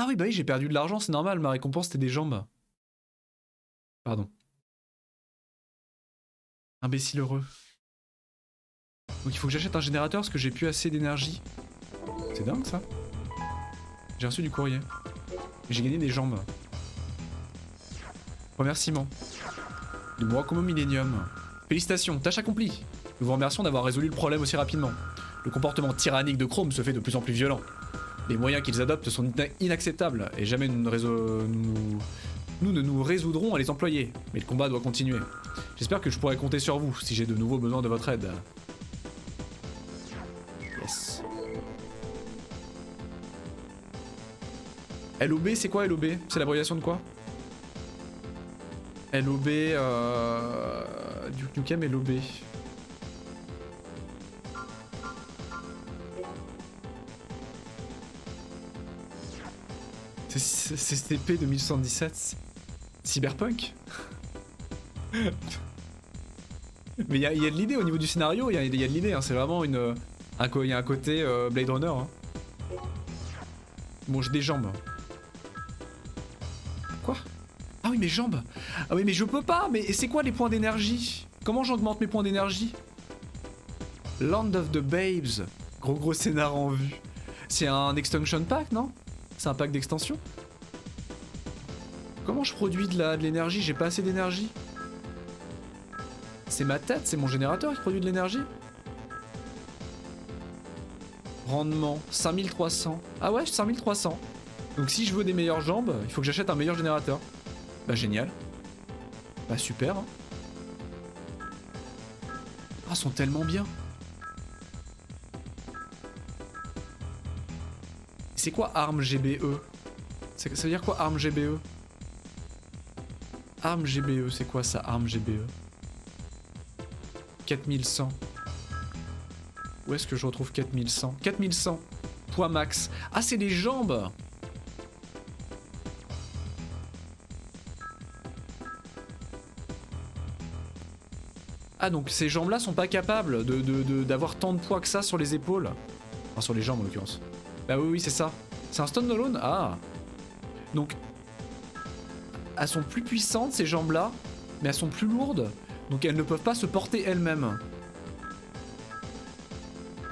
Ah oui, bah oui, j'ai perdu de l'argent, c'est normal, ma récompense c'était des jambes. Pardon. Imbécile heureux. Donc il faut que j'achète un générateur parce que j'ai plus assez d'énergie. C'est dingue ça. J'ai reçu du courrier. J'ai gagné des jambes. Remerciements. De Murakumo Millennium. Félicitations, tâche accomplie. Nous vous remercions d'avoir résolu le problème aussi rapidement. Le comportement tyrannique de Chrome se fait de plus en plus violent. Les moyens qu'ils adoptent sont inacceptables et jamais nous ne nous résoudrons à les employer. Mais le combat doit continuer. J'espère que je pourrai compter sur vous si j'ai de nouveau besoin de votre aide. Yes. LOB, c'est quoi LOB? C'est l'abréviation de quoi? LOB, Duke Nukem LOB. C'est CCP 2077. Cyberpunk. Mais il y a de l'idée au niveau du scénario, il y a de l'idée, hein. C'est vraiment il y a un côté Blade Runner. Hein. Bon, j'ai des jambes. Quoi? Ah oui, mes jambes. Ah oui, mais je peux pas. Mais c'est quoi les points d'énergie? Comment j'augmente mes points d'énergie? Land of the Babes. Gros scénar en vue. C'est un extension pack, non? C'est un pack d'extension? Comment je produis de l'énergie? J'ai pas assez d'énergie. C'est ma tête, c'est mon générateur qui produit de l'énergie? Rendement, 5300. Ah ouais, 5300. Donc si je veux des meilleures jambes, il faut que j'achète un meilleur générateur. Bah génial. Bah super. Hein. Ah, ils sont tellement bien. C'est quoi ARM GBE? Ça veut dire quoi ARM GBE? ARM GBE, c'est quoi ça ARM GBE? 4100. Où est-ce que je retrouve 4100? 4100. Poids max. Ah, c'est des jambes. Ah, donc ces jambes-là sont pas capables d'avoir tant de poids que ça sur les épaules. Enfin, sur les jambes en l'occurrence. Bah oui, c'est ça. C'est un standalone? Ah. Donc, elles sont plus puissantes ces jambes-là, mais elles sont plus lourdes. Donc elles ne peuvent pas se porter elles-mêmes.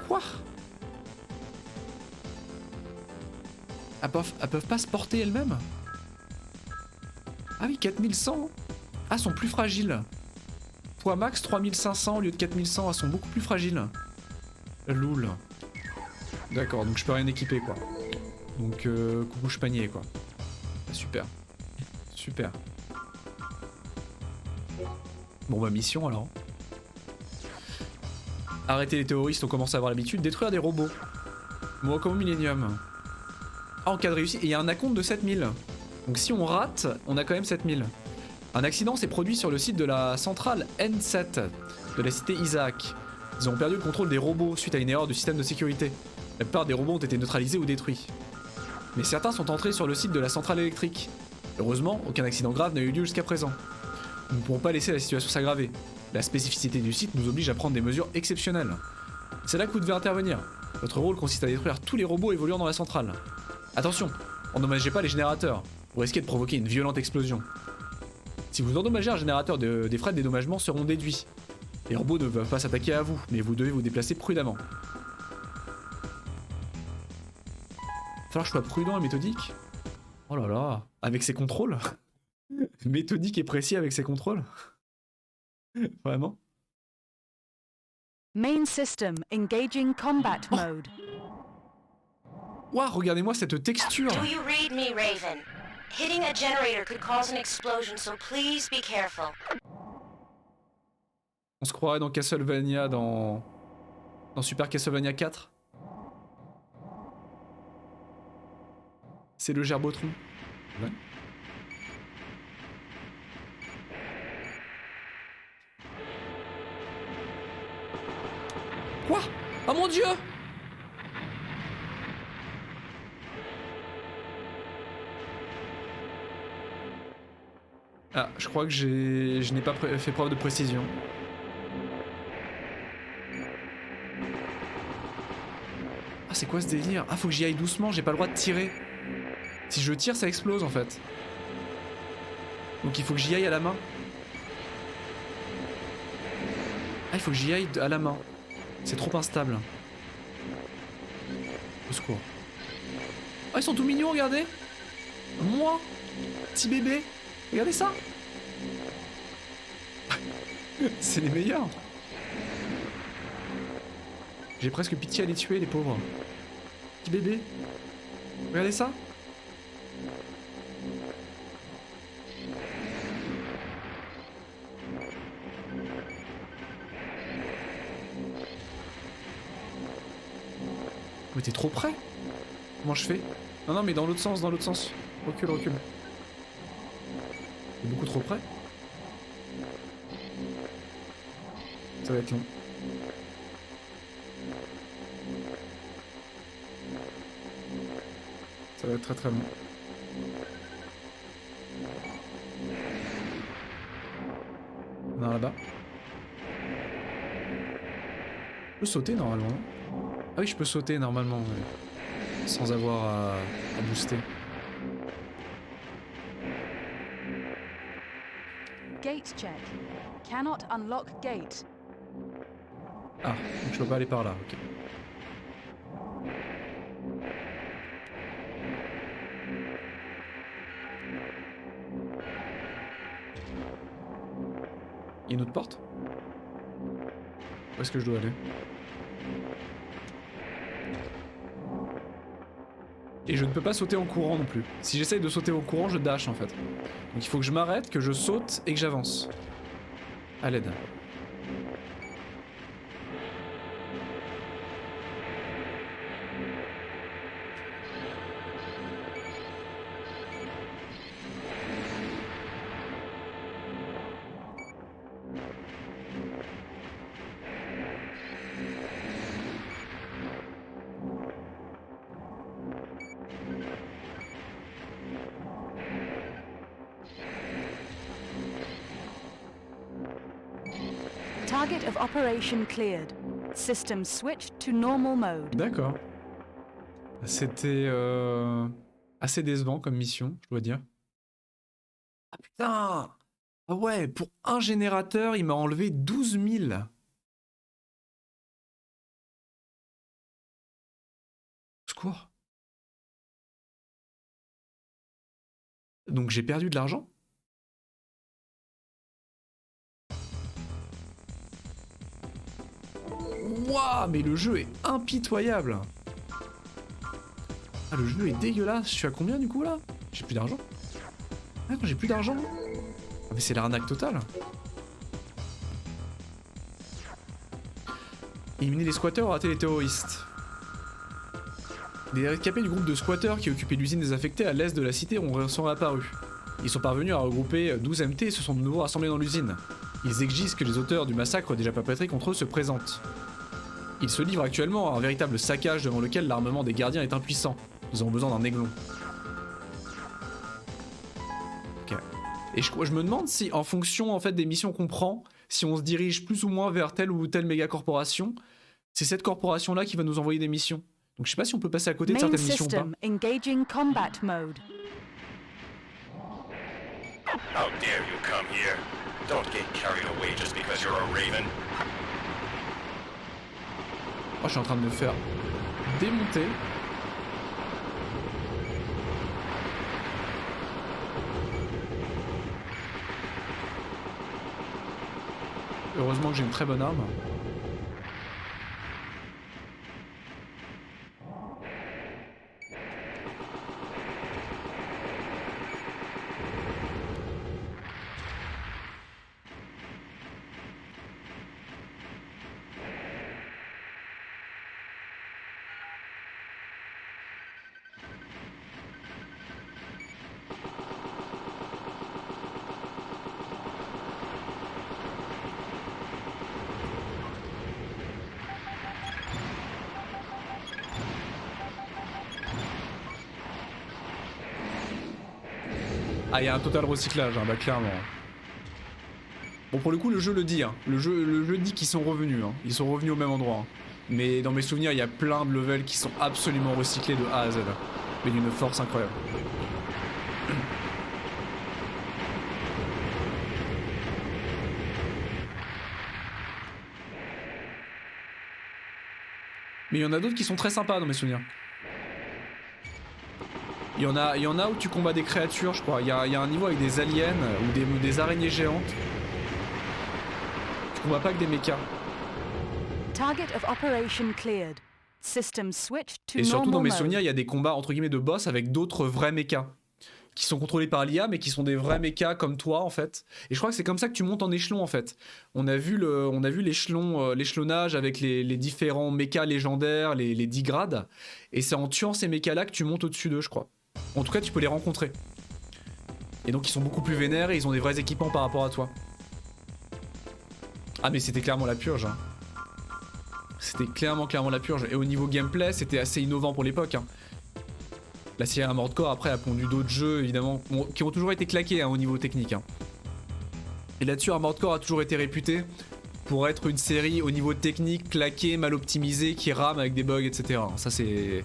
Quoi? Elles peuvent pas se porter elles-mêmes? Ah oui, 4100. Ah, elles sont plus fragiles. Poids max 3500 au lieu de 4100, elles sont beaucoup plus fragiles. Loul. D'accord, donc je peux rien équiper quoi. Donc coucou panier quoi. Ah, super. Super. Bon bah mission alors. Arrêter les terroristes, on commence à avoir l'habitude. Détruire des robots. Murakumo Millennium. Ah, en cas de réussite. Et il y a un acompte de 7000. Donc si on rate, on a quand même 7000. Un accident s'est produit sur le site de la centrale N7 de la cité Isaac. Ils ont perdu le contrôle des robots suite à une erreur du système de sécurité. La plupart des robots ont été neutralisés ou détruits. Mais certains sont entrés sur le site de la centrale électrique. Heureusement, aucun accident grave n'a eu lieu jusqu'à présent. Nous ne pourrons pas laisser la situation s'aggraver. La spécificité du site nous oblige à prendre des mesures exceptionnelles. C'est là que vous devez intervenir. Votre rôle consiste à détruire tous les robots évoluant dans la centrale. Attention, endommagez pas les générateurs. Vous risquez de provoquer une violente explosion. Si vous endommagez un générateur, des frais de dédommagement seront déduits. Les robots ne peuvent pas s'attaquer à vous, mais vous devez vous déplacer prudemment. Il va falloir que je sois prudent et méthodique. Oh là là, avec ses contrôles. Méthodique et précis avec ses contrôles. Vraiment. Main system engaging combat mode. Waouh, regardez-moi cette texture. Do you read me, Raven? Hitting a generator could cause an explosion, so please be careful. On se croirait dans Castlevania, dans Super Castlevania 4. C'est le gerbotron. Ouais. Quoi? Oh mon dieu! Ah, je crois que je n'ai pas fait preuve de précision. Ah, c'est quoi ce délire? Ah, faut que j'y aille doucement, j'ai pas le droit de tirer. Si je tire, ça explose en fait. Donc il faut que j'y aille à la main. Ah, il faut que j'y aille à la main. C'est trop instable. Au secours. Ah, ils sont tout mignons, regardez. Moi, petit bébé. Regardez ça. C'est les meilleurs. J'ai presque pitié à les tuer, les pauvres. Petit bébé. Regardez ça. Mais t'es trop près. Comment je fais? Non, non, mais dans l'autre sens, dans l'autre sens. Recule, recule. T'es beaucoup trop près. Ça va être long. Ça va être très très long. Non, là-bas. Je peux sauter normalement. Ah oui, je peux sauter normalement, ouais. Sans avoir à booster. Gate check. Cannot unlock gate. Ah, donc je peux pas aller par là, ok. Il y a une autre porte? Où est-ce que je dois aller? Et je ne peux pas sauter en courant non plus. Si j'essaye de sauter en courant, je dash en fait. Donc il faut que je m'arrête, que je saute et que j'avance. À l'aide. Target of operation cleared. System switched to normal mode. D'accord. C'était assez décevant comme mission, je dois dire. Ah putain! Ah ouais, pour un générateur, il m'a enlevé 12 000. Secours. Donc j'ai perdu de l'argent? Wouah, mais le jeu est impitoyable. Ah, le jeu est dégueulasse. Je suis à combien du coup là? J'ai plus d'argent. Ah non, j'ai plus d'argent. Ah, mais c'est l'arnaque totale. Éliminer les squatteurs ou rater les terroristes. Les rescapés du groupe de squatteurs qui occupaient l'usine désaffectée à l'est de la cité sont réapparus. Ils sont parvenus à regrouper 12 MT et se sont de nouveau rassemblés dans l'usine. Ils exigent que les auteurs du massacre déjà perpétré contre eux se présentent. Ils se livrent actuellement à un véritable saccage devant lequel l'armement des gardiens est impuissant. Nous avons besoin d'un aiglon. Ok. Et je me demande si, en fonction en fait des missions qu'on prend, si on se dirige plus ou moins vers telle ou telle méga corporation, c'est cette corporation-là qui va nous envoyer des missions. Donc je sais pas si on peut passer à côté de Main certaines missions ou pas. system engaging combat mode. How dare you come here? Don't get carried away just because you're a Raven. Oh, je suis en train de me faire démonter. Heureusement que j'ai une très bonne arme. Ah, il y a un total recyclage, hein, bah clairement. Bon, pour le coup, le jeu le dit, hein. Le jeu dit qu'ils sont revenus, hein. Ils sont revenus au même endroit. Hein. Mais dans mes souvenirs, il y a plein de levels qui sont absolument recyclés de A à Z. Mais d'une force incroyable. Mais il y en a d'autres qui sont très sympas dans mes souvenirs. Il y en a où tu combats des créatures, je crois. Il y a un niveau avec des aliens ou des araignées géantes. Tu combats pas avec des mechas. Target of operation cleared. System switched to Et surtout dans normal mes mode. souvenirs, il y a des combats entre guillemets de boss avec d'autres vrais mechas. Qui sont contrôlés par l'IA mais qui sont des vrais mechas comme toi en fait. Et je crois que c'est comme ça que tu montes en échelon en fait. On a vu l'échelon, l'échelonnage avec les différents mechas légendaires, les 10 grades. Et c'est en tuant ces mechas là que tu montes au-dessus d'eux je crois. En tout cas tu peux les rencontrer. Et donc ils sont beaucoup plus vénères et ils ont des vrais équipements par rapport à toi. Ah mais c'était clairement la purge hein. C'était clairement la purge. Et au niveau gameplay c'était assez innovant pour l'époque hein. La série Armored Core après a pondu d'autres jeux évidemment qui ont toujours été claqués hein, au niveau technique. Hein. Et là-dessus Armored Core a toujours été réputé pour être une série au niveau technique claquée, mal optimisée, qui rame avec des bugs, etc. Ça c'est...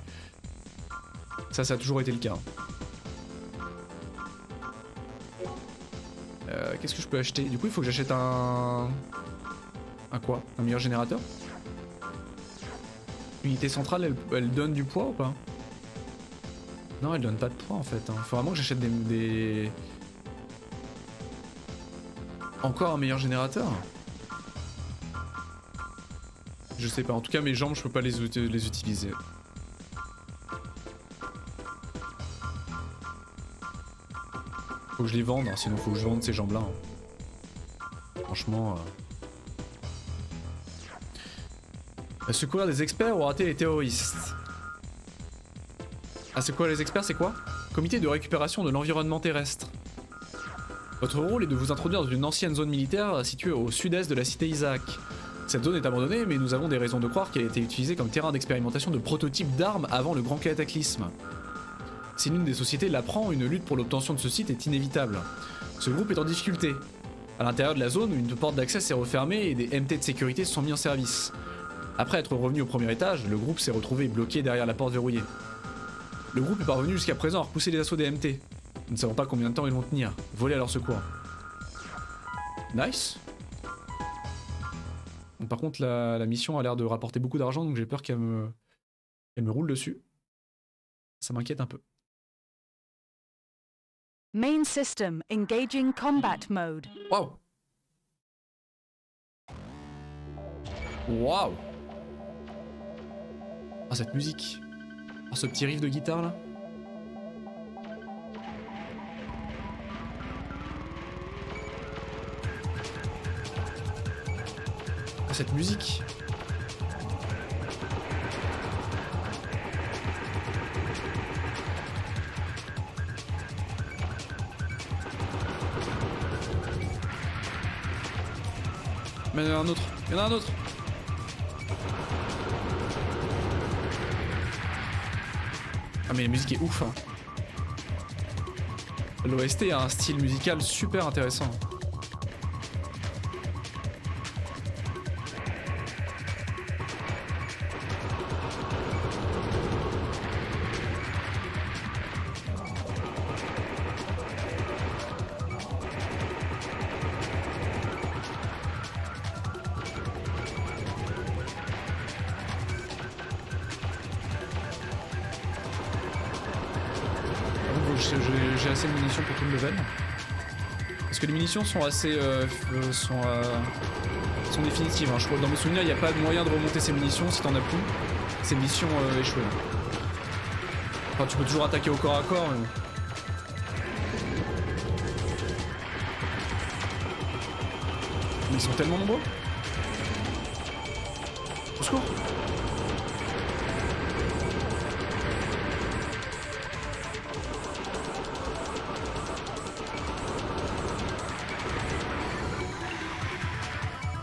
Ça a toujours été le cas. Qu'est-ce que je peux acheter? Du coup il faut que j'achète un... Un quoi? Un meilleur générateur? L'unité centrale elle donne du poids ou pas? Non, elle donne pas de poids en fait. Hein. Faut vraiment que j'achète des... Encore un meilleur générateur? Je sais pas. En tout cas, mes jambes, je peux pas les utiliser. Faut que je les vende, hein. Sinon faut que je vende ces jambes-là. Hein. Franchement... Secourir des experts ou rater les terroristes. Ah c'est quoi les experts, c'est quoi? Comité de récupération de l'environnement terrestre. Votre rôle est de vous introduire dans une ancienne zone militaire située au sud-est de la cité Isaac. Cette zone est abandonnée mais nous avons des raisons de croire qu'elle a été utilisée comme terrain d'expérimentation de prototypes d'armes avant le grand cataclysme. Si l'une des sociétés l'apprend, une lutte pour l'obtention de ce site est inévitable. Ce groupe est en difficulté. À l'intérieur de la zone, une porte d'accès s'est refermée et des MT de sécurité se sont mis en service. Après être revenu au premier étage, le groupe s'est retrouvé bloqué derrière la porte verrouillée. Le groupe est parvenu jusqu'à présent à repousser les assauts des MT. Nous ne savons pas combien de temps ils vont tenir. Voler à leur secours. Nice. Bon, par contre, la mission a l'air de rapporter beaucoup d'argent, donc j'ai peur qu'elle me roule dessus. Ça m'inquiète un peu. Main system engaging combat mode. Waouh. Waouh. Ah, cette musique. Oh, ce petit riff de guitare là. Ah, cette musique. Mais il y en a un autre. Il y en a un autre. Ah mais la musique est ouf hein. L'OST a un style musical super intéressant. J'ai assez de munitions pour tout le level. Parce que les munitions sont assez... sont définitives. Hein. Je crois que dans mes souvenirs, il n'y a pas de moyen de remonter ces munitions si t'en as plus. Ces munitions échouées. Enfin, tu peux toujours attaquer au corps à corps. Mais... ils sont tellement nombreux. Au secours.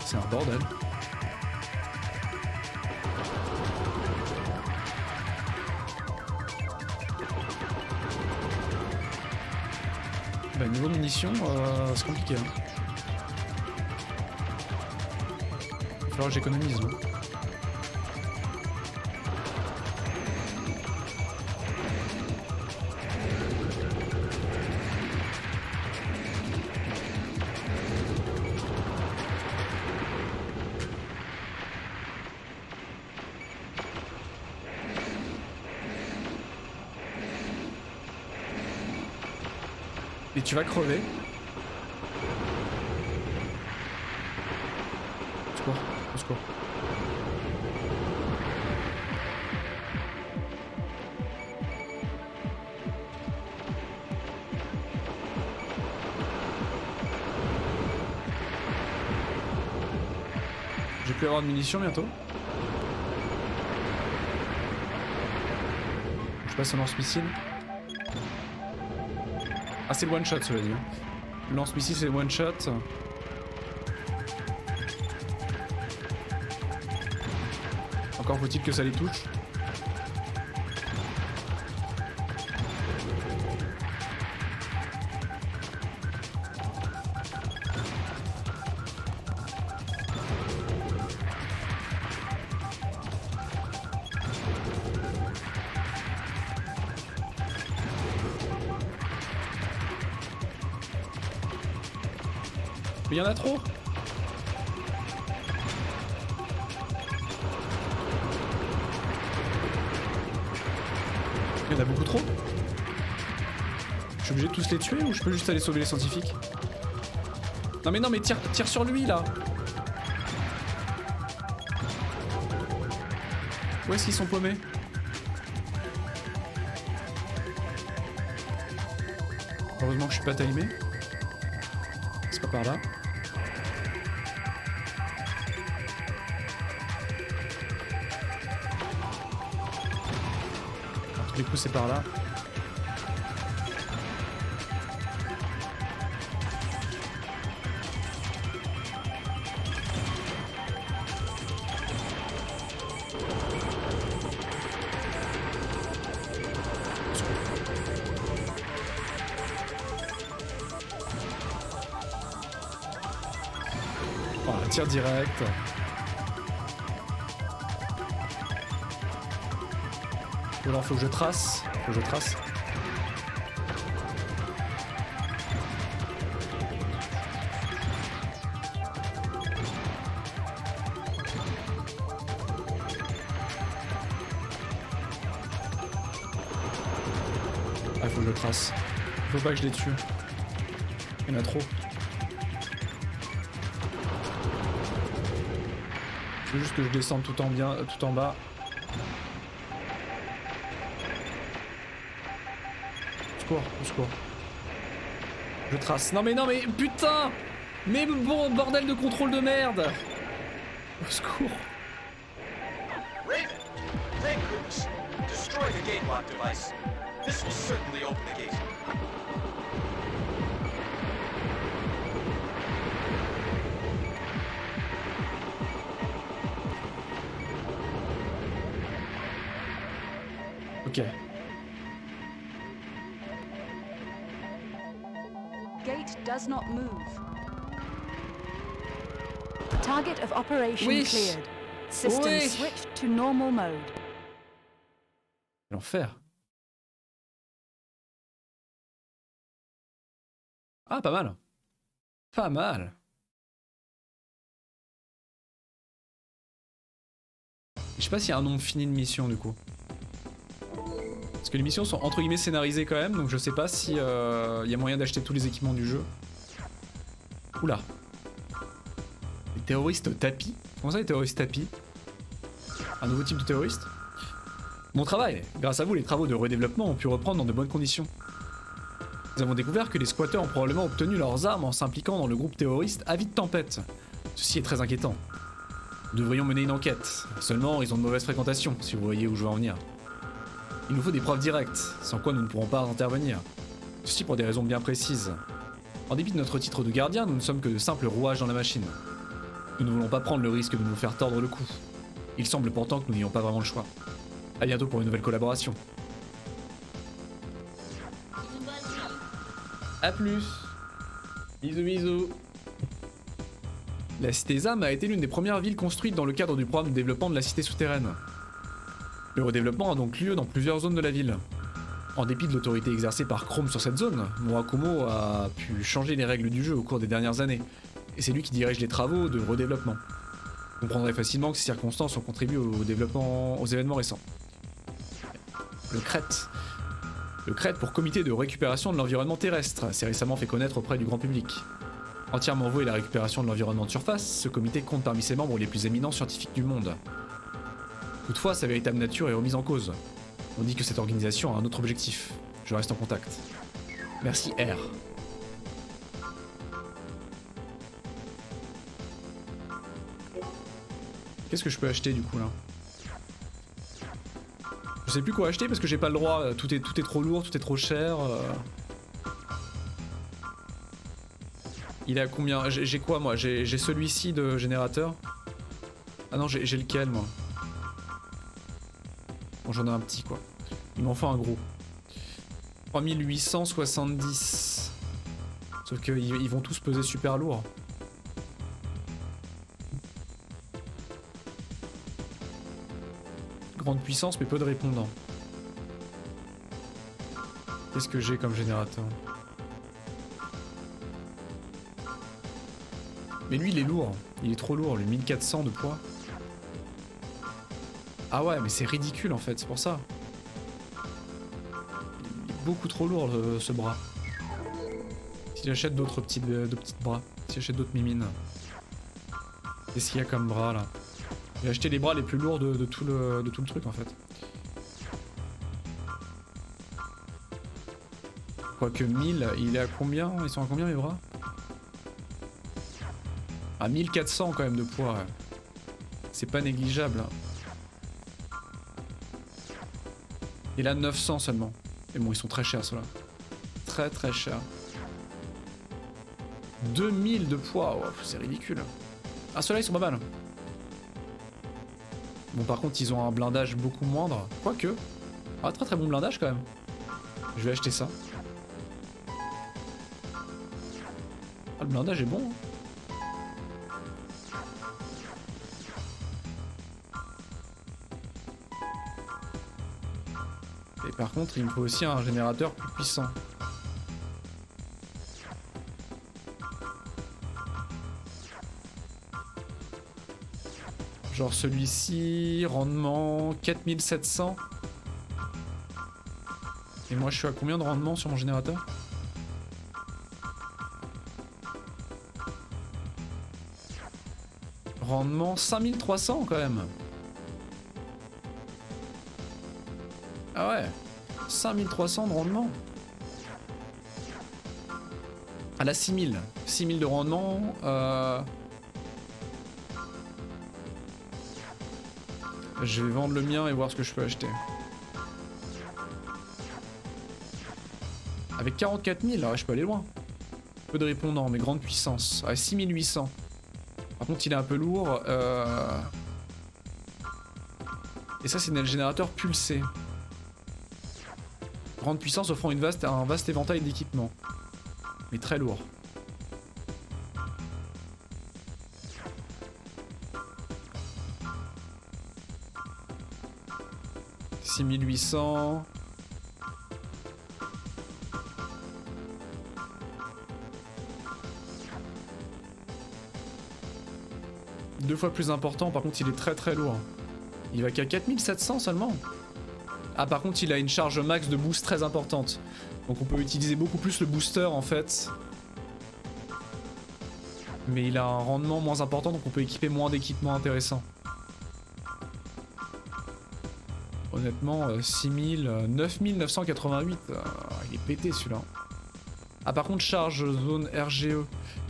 C'est un bordel. Bah niveau munitions, c'est compliqué. Hein. Il va falloir que j'économise. Hein. Et tu vas crever. Au secours, au secours. J'ai pu avoir de munitions bientôt. Je passe au lance-missile. Ah, c'est le one shot, cela dit. Le lance-missile, c'est le one shot. Encore faut-il que ça les touche. Mais il y en a trop. Il y en a beaucoup trop. Je suis obligé de tous les tuer ou je peux juste aller sauver les scientifiques? Non mais tire sur lui là. Où est-ce qu'ils sont paumés? Heureusement que je suis pas timé. C'est pas par là. Alors, tous les coups c'est par là. Voilà, tir direct. Ou alors faut que je trace. Faut que je trace. Ah, faut que je trace. Faut pas que je les tue. Il y en a trop. Je veux juste que je descende tout en bas. Au secours, au secours. Je trace. Non mais putain! Mais bon bordel de contrôle de merde! Au secours. Raven! Thank goodness. Destroy the gate lock device. This will certainly open the gate. Ok. Gate does not move. Target of operation Oui. cleared. System Oui. switched to normal mode. L'enfer. Ah, pas mal. Pas mal. Je sais pas s'il y a un nombre fini de missions du coup. Parce que les missions sont entre guillemets scénarisées quand même, donc je sais pas si y a moyen d'acheter tous les équipements du jeu. Oula. Les terroristes au tapis? Comment ça les terroristes tapis? Un nouveau type de terroriste? Bon travail! Grâce à vous, les travaux de redéveloppement ont pu reprendre dans de bonnes conditions. Nous avons découvert que les squatteurs ont probablement obtenu leurs armes en s'impliquant dans le groupe terroriste Avide Tempête. Ceci est très inquiétant. Nous devrions mener une enquête. Seulement, ils ont de mauvaises fréquentations, si vous voyez où je veux en venir. Il nous faut des preuves directes, sans quoi nous ne pourrons pas intervenir. Ceci pour des raisons bien précises. En dépit de notre titre de gardien, nous ne sommes que de simples rouages dans la machine. Nous ne voulons pas prendre le risque de nous faire tordre le cou. Il semble pourtant que nous n'ayons pas vraiment le choix. A bientôt pour une nouvelle collaboration. A plus. Bisous bisous. La cité ZAM a été l'une des premières villes construites dans le cadre du programme de développement de la cité souterraine. Le redéveloppement a donc lieu dans plusieurs zones de la ville. En dépit de l'autorité exercée par Chrome sur cette zone, Murakumo a pu changer les règles du jeu au cours des dernières années, et c'est lui qui dirige les travaux de redéveloppement. Vous comprendrez facilement que ces circonstances ont contribué au développement, aux événements récents. Le crête. Le CRET pour Comité de récupération de l'environnement terrestre s'est récemment fait connaître auprès du grand public. Entièrement voué à la récupération de l'environnement de surface, ce comité compte parmi ses membres les plus éminents scientifiques du monde. Toutefois, sa véritable nature est remise en cause. On dit que cette organisation a un autre objectif. Je reste en contact. Merci R. Qu'est-ce que je peux acheter du coup là? Je sais plus quoi acheter parce que j'ai pas le droit, tout est trop lourd, tout est trop cher. Il est à combien? J'ai quoi moi? J'ai celui-ci de générateur. Ah non, j'ai lequel moi? Bon, j'en ai un petit quoi. Il m'en faut un gros. 3870. Sauf qu'ils vont tous peser super lourd. Grande puissance mais peu de répondants. Qu'est-ce que j'ai comme générateur? Mais lui il est lourd, il est trop lourd, lui 1400 de poids. Ah ouais mais c'est ridicule en fait, c'est pour ça. Il est beaucoup trop lourd ce bras. Si j'achète d'autres petites bras, si j'achète d'autres mimines. Qu'est-ce qu'il y a comme bras là? J'ai acheté les bras les plus lourds de tout le truc en fait. Quoique 1000, il est à combien? Ils sont à combien mes bras? À 1400 quand même de poids. Ouais. C'est pas négligeable. Et là 900 seulement. Et bon ils sont très chers ceux-là. Très très chers. 2000 de poids, oh, c'est ridicule. Ah ceux-là ils sont pas mal. Bon par contre ils ont un blindage beaucoup moindre. Quoique. Ah très très bon blindage quand même. Je vais acheter ça. Ah le blindage est bon. Hein. Et par contre il me faut aussi un générateur plus puissant. Genre celui-ci, rendement 4700. Et moi je suis à combien de rendement sur mon générateur? Rendement 5300 quand même. Ah ouais, 5300 de rendement. Ah là 6000. 6000 de rendement. Je vais vendre le mien et voir ce que je peux acheter. Avec 44 000, là, je peux aller loin. Peu de répondants, mais grande puissance. À 6800. Par contre, il est un peu lourd. Et ça, c'est le générateur pulsé. Grande puissance offrant un vaste éventail d'équipements. Mais très lourd. « 6800... » Deux fois plus important, par contre il est très très lourd. Il va qu'à 4700 seulement. Ah par contre il a une charge max de boost très importante. Donc on peut utiliser beaucoup plus le booster en fait. Mais il a un rendement moins important donc on peut équiper moins d'équipements intéressants. Honnêtement 9988, il est pété celui-là. Ah par contre charge zone RGE.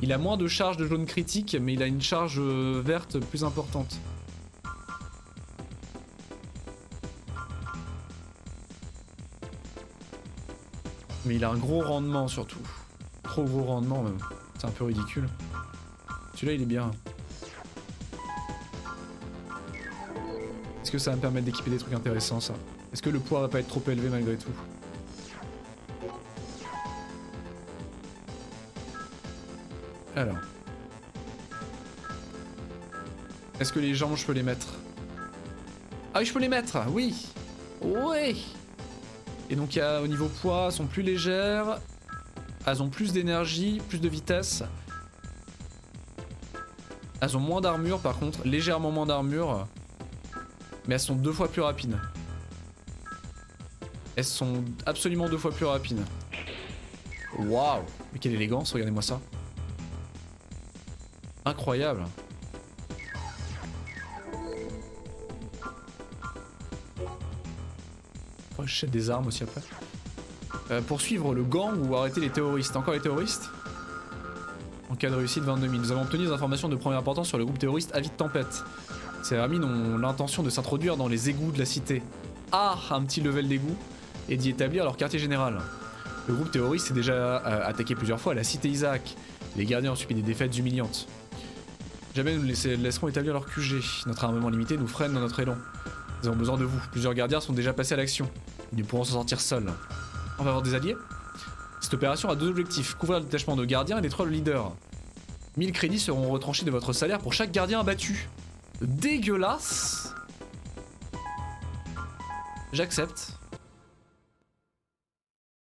Il a moins de charge de zone critique mais il a une charge verte plus importante. Mais il a un gros rendement surtout. Trop gros rendement même. C'est un peu ridicule. Celui-là il est bien. Est-ce que ça va me permettre d'équiper des trucs intéressants ça? Est-ce que le poids va pas être trop élevé malgré tout? Alors. Est-ce que les jambes je peux les mettre? Ah oui je peux les mettre, oui. Ouais. Et donc au niveau poids, elles sont plus légères. Elles ont plus d'énergie, plus de vitesse. Elles ont moins d'armure par contre, légèrement moins d'armure. Mais elles sont 2 fois plus rapides. Elles sont absolument 2 fois plus rapides. Waouh! Mais quelle élégance, regardez-moi ça. Incroyable. Oh, je jette des armes aussi après. Poursuivre le gang ou arrêter les terroristes. Encore les terroristes? En cas de réussite, 22 000. Nous avons obtenu des informations de première importance sur le groupe terroriste Avis de Tempête. Ces vermines ont l'intention de s'introduire dans les égouts de la cité. Ah, un petit level d'égout. Et d'y établir leur quartier général. Le groupe terroriste s'est déjà attaqué plusieurs fois à la cité Isaac. Les gardiens ont subi des défaites humiliantes. Jamais nous laisserons établir leur QG. Notre armement limité nous freine dans notre élan. Nous avons besoin de vous. Plusieurs gardiens sont déjà passés à l'action. Ils ne pourront s'en sortir seuls. On va avoir des alliés. Cette opération a 2 objectifs. Couvrir le détachement de gardiens et détruire le leader. 1000 crédits seront retranchés de votre salaire pour chaque gardien abattu. Dégueulasse. J'accepte.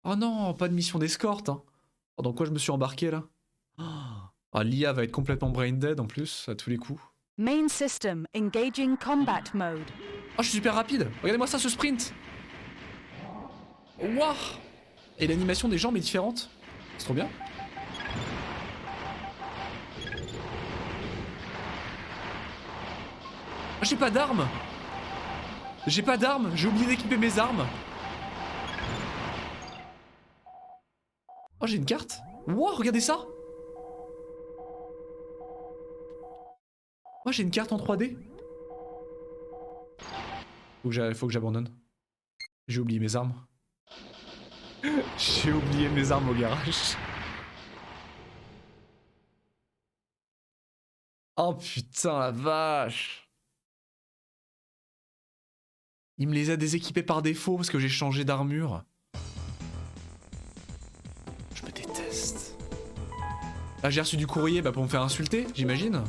Oh non, pas de mission d'escorte. Hein. Oh, dans quoi je me suis embarqué là? Ah, l'IA va être complètement brain dead en plus, à tous les coups. Main system engaging combat mode. Oh, je suis super rapide. Regardez-moi ça, ce sprint. Waouh. Et l'animation des jambes est différente. C'est trop bien. Oh, j'ai pas d'armes. J'ai pas d'armes. J'ai oublié d'équiper mes armes. Oh, j'ai une carte. Wow, regardez ça. Oh, j'ai une carte en 3D. Faut que j'abandonne. J'ai oublié mes armes. J'ai oublié mes armes au garage. Oh putain, la vache. Il me les a déséquipés par défaut parce que j'ai changé d'armure. Je me déteste. Ah, j'ai reçu du courrier pour me faire insulter, j'imagine.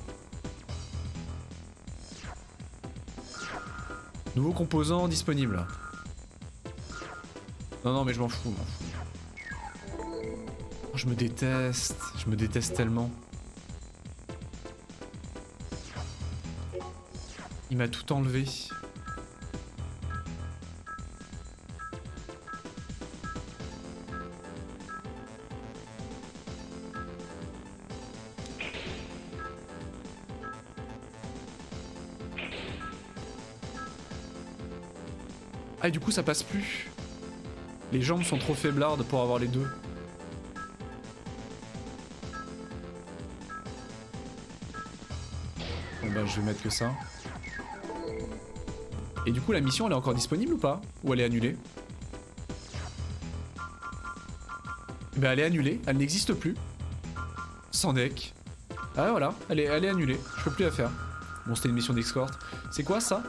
Nouveau composant disponible. Non, mais je m'en fous. Oh, je me déteste tellement. Il m'a tout enlevé. Ah, et du coup ça passe plus. Les jambes sont trop faiblardes pour avoir les deux. Bon bah je vais mettre que ça. Et du coup la mission elle est encore disponible ou pas? Ou elle est annulée? Bah elle est annulée, elle n'existe plus. Sans deck. Ah voilà, elle est annulée, je peux plus la faire. Bon, c'était une mission d'escorte. C'est quoi ça?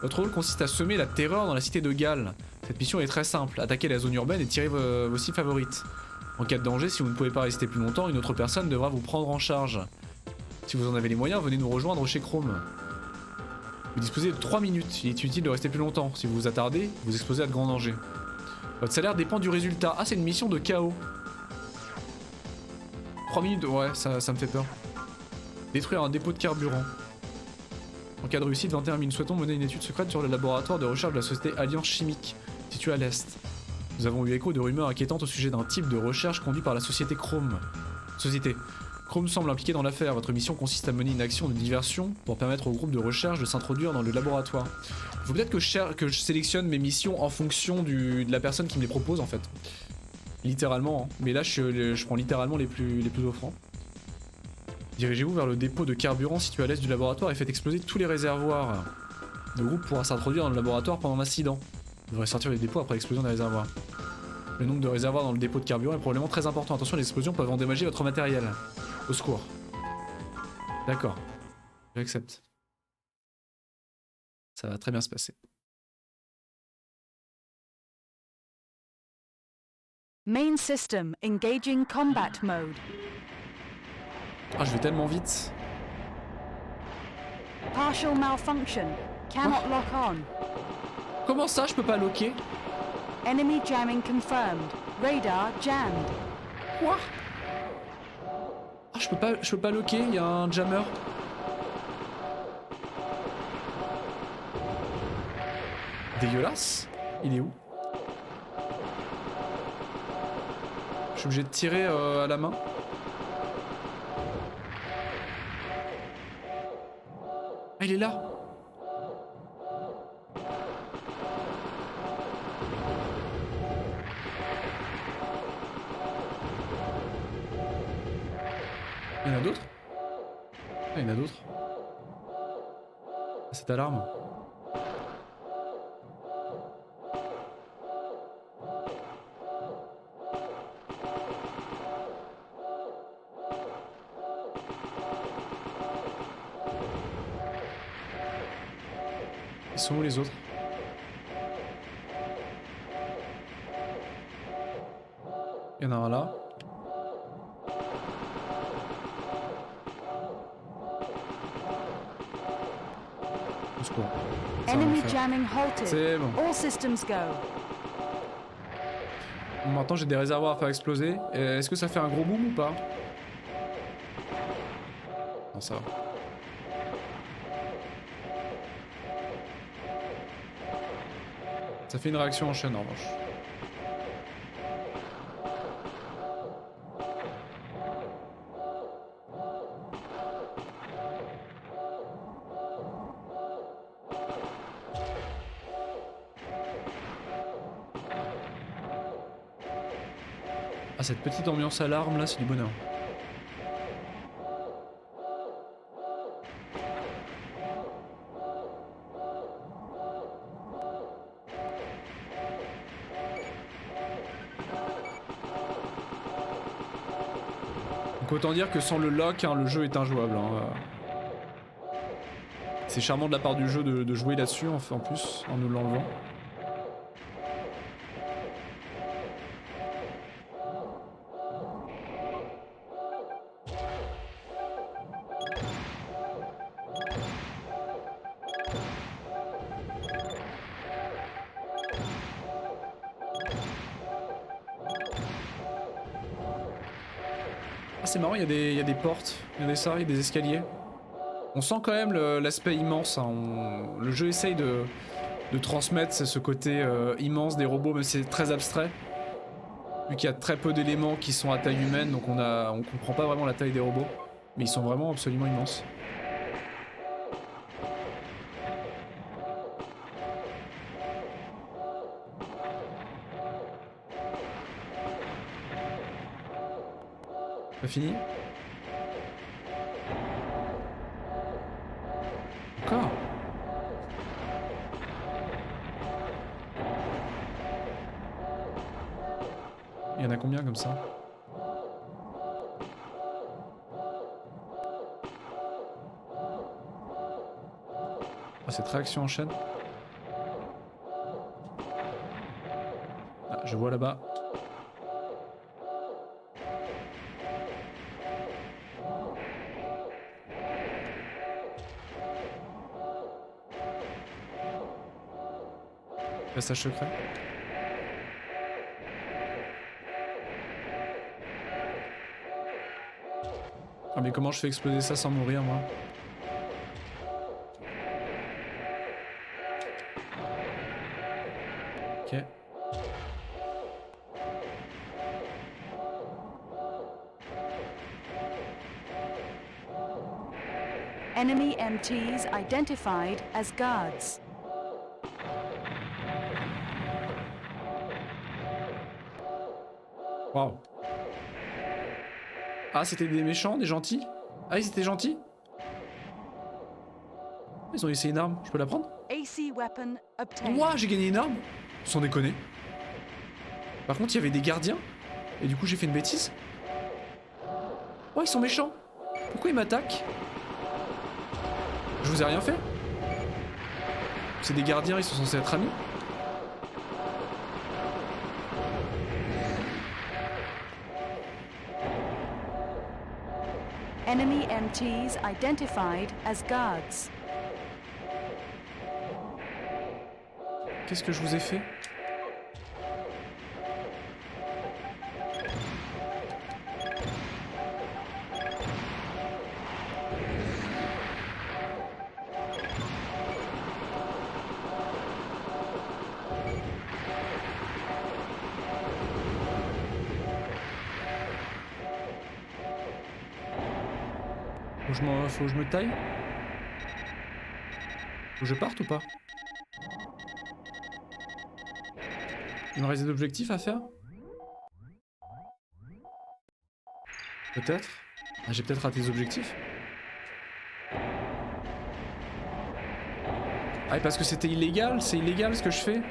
Votre rôle consiste à semer la terreur dans la cité de Galles. Cette mission est très simple, attaquer la zone urbaine et tirer vos cibles favorites. En cas de danger, si vous ne pouvez pas rester plus longtemps, une autre personne devra vous prendre en charge. Si vous en avez les moyens, venez nous rejoindre chez Chrome. Vous disposez de 3 minutes, il est utile de rester plus longtemps. Si vous vous attardez, vous exposez à de grands dangers. Votre salaire dépend du résultat. Ah, c'est une mission de chaos. 3 minutes, ouais, ça me fait peur. Détruire un dépôt de carburant. En cas de réussite, 21 000. Nous souhaitons mener une étude secrète sur le laboratoire de recherche de la société Alliance Chimique, située à l'est. Nous avons eu écho de rumeurs inquiétantes au sujet d'un type de recherche conduit par la société Chrome. Chrome semble impliqué dans l'affaire. Votre mission consiste à mener une action de diversion pour permettre au groupe de recherche de s'introduire dans le laboratoire. Il faut peut-être que je sélectionne mes missions en fonction de la personne qui me les propose en fait. Littéralement, hein. Mais là je prends littéralement les plus offrants. Dirigez-vous vers le dépôt de carburant situé à l'est du laboratoire et faites exploser tous les réservoirs. Le groupe pourra s'introduire dans le laboratoire pendant l'incident. Vous devrez sortir les dépôts après l'explosion des réservoirs. Le nombre de réservoirs dans le dépôt de carburant est probablement très important. Attention, les explosions peuvent endommager votre matériel. Au secours. D'accord. J'accepte. Ça va très bien se passer. Main system engaging combat mode. Ah, je vais tellement vite. Partial malfunction. Cannot lock on. Comment ça, je peux pas locker? Enemy jamming confirmed. Radar jammed. Quoi? Ah, je peux pas locker, il y a un jammer. Dégueulasse. Il est où? suis obligé de tirer à la main. Ah, il est là. Il y en a d'autres? Ah, il y en a d'autres. Cette alarme. Ils sont où les autres? Il y en a un là. Au secours. Ça va Enemy le faire. jamming halted. C'est bon. All systems go. Bon, maintenant j'ai des réservoirs à faire exploser. Est-ce que ça fait un gros boom ou pas? Non, ça va. Ça fait une réaction en chaîne en revanche. Ah, cette petite ambiance alarme là, c'est du bonheur. Donc autant dire que sans le lock, hein, le jeu est injouable. Hein. C'est charmant de la part du jeu de jouer là-dessus en plus, en nous l'enlevant. Ah, c'est marrant, il y a des portes, il y a des escaliers. On sent quand même l'aspect immense. Hein. Le jeu essaye de transmettre ce côté immense des robots, même si c'est très abstrait. Vu qu'il y a très peu d'éléments qui sont à taille humaine, donc on comprend pas vraiment la taille des robots. Mais ils sont vraiment absolument immenses. Pas fini? Encore? Il y en a combien comme ça? Ah, cette réaction en chaîne. Ah, je vois là-bas. Passage secret. Ah mais comment je fais exploser ça sans mourir moi? Ok. Enemy MTs identified as guards. Waouh. Ah, c'était des méchants, des gentils? Ah, ils étaient gentils? Ils ont laissé une arme, je peux la prendre? AC weapon obtained. Ouah, j'ai gagné une arme? Sans déconner. Par contre, il y avait des gardiens. Et du coup, j'ai fait une bêtise. Oh, ils sont méchants. Pourquoi ils m'attaquent? Je vous ai rien fait. C'est des gardiens, ils sont censés être amis. Enemy MTs identified as guards. Qu'est-ce que je vous ai fait? Faut que je me taille? Faut que je parte ou pas? Il me reste des objectifs à faire? Peut-être? Ah, j'ai peut-être raté des objectifs? Ah, parce que c'était illégal? C'est illégal ce que je fais?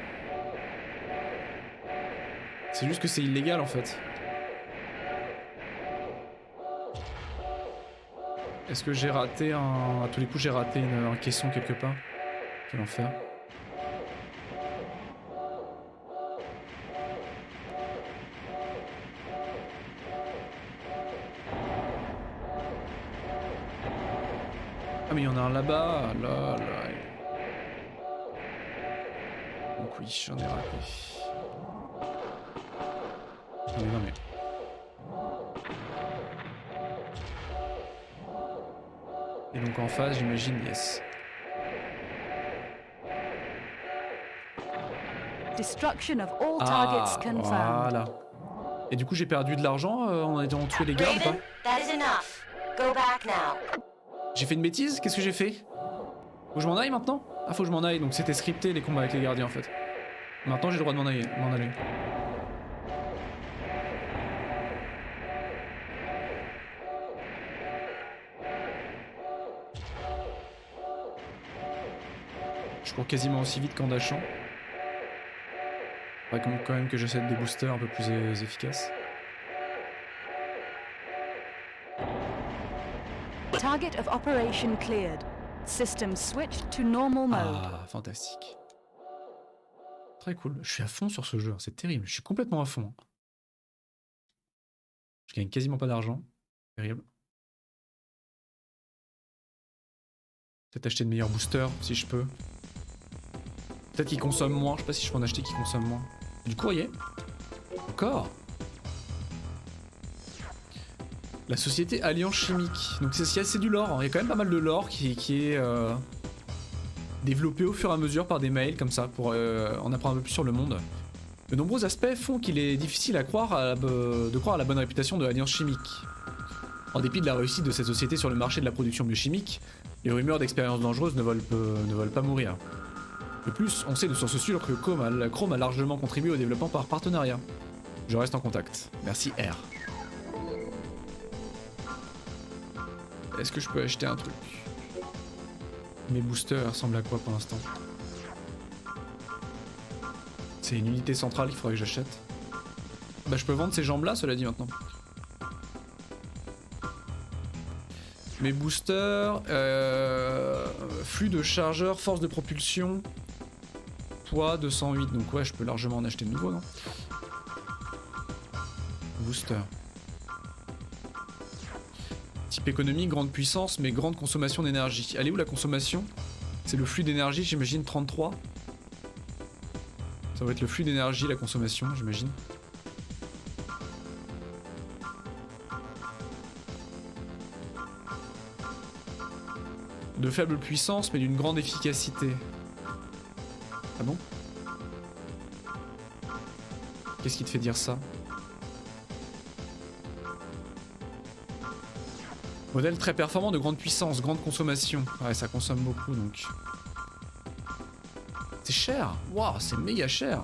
C'est juste que c'est illégal en fait. Est-ce que j'ai raté un... À tous les coups j'ai raté un caisson quelque part? Quel enfer. Ah mais il y en a un là-bas, là. Donc oui, j'en ai raté. Non mais... Et donc en face, j'imagine, yes. Destruction of all targets confirmed. Voilà. Et du coup, j'ai perdu de l'argent en ayant tué les gardes ou Raven, pas? that is enough. Go back now. J'ai fait une bêtise? Qu'est-ce que j'ai fait? Faut que je m'en aille maintenant? Ah, faut que je m'en aille, donc c'était scripté les combats avec les gardiens en fait. Maintenant j'ai le droit de m'en aller. Je cours quasiment aussi vite qu'en dashant. Faudrait quand même que j'achète des boosters un peu plus efficaces. Target of operation cleared. System switched to normal mode. Ah, fantastique. Très cool. Je suis à fond sur ce jeu, c'est terrible. Je suis complètement à fond. Je gagne quasiment pas d'argent. Terrible. Peut-être acheter de meilleurs boosters si je peux. Peut-être qu'ils consomment moins. Je sais pas si je peux en acheter qui consomment moins. Du courrier. Encore. La société Alliance Chimique. Donc c'est du lore. Il y a quand même pas mal de lore qui est développé au fur et à mesure par des mails comme ça pour en apprendre un peu plus sur le monde. De nombreux aspects font qu'il est difficile à croire de croire à la bonne réputation de Alliance Chimique. En dépit de la réussite de cette société sur le marché de la production biochimique, les rumeurs d'expériences dangereuses ne veulent pas mourir. De plus, on sait de sources sûres que Chrome a largement contribué au développement par partenariat. Je reste en contact. Merci R. Est-ce que je peux acheter un truc? Mes boosters ressemblent à quoi pour l'instant? C'est une unité centrale qu'il faudrait que j'achète. Bah je peux vendre ces jambes là, cela dit maintenant. Mes boosters, flux de chargeur, force de propulsion, poids 208, donc ouais je peux largement en acheter de nouveau, non? Booster. Type économique, grande puissance, mais grande consommation d'énergie. Elle est où la consommation? C'est le flux d'énergie, j'imagine, 33. Ça va être le flux d'énergie, la consommation, j'imagine. De faible puissance, mais d'une grande efficacité. Ah bon? Qu'est-ce qui te fait dire ça? Modèle très performant de grande puissance, grande consommation. Ouais, ça consomme beaucoup donc. C'est cher. Waouh, c'est méga cher.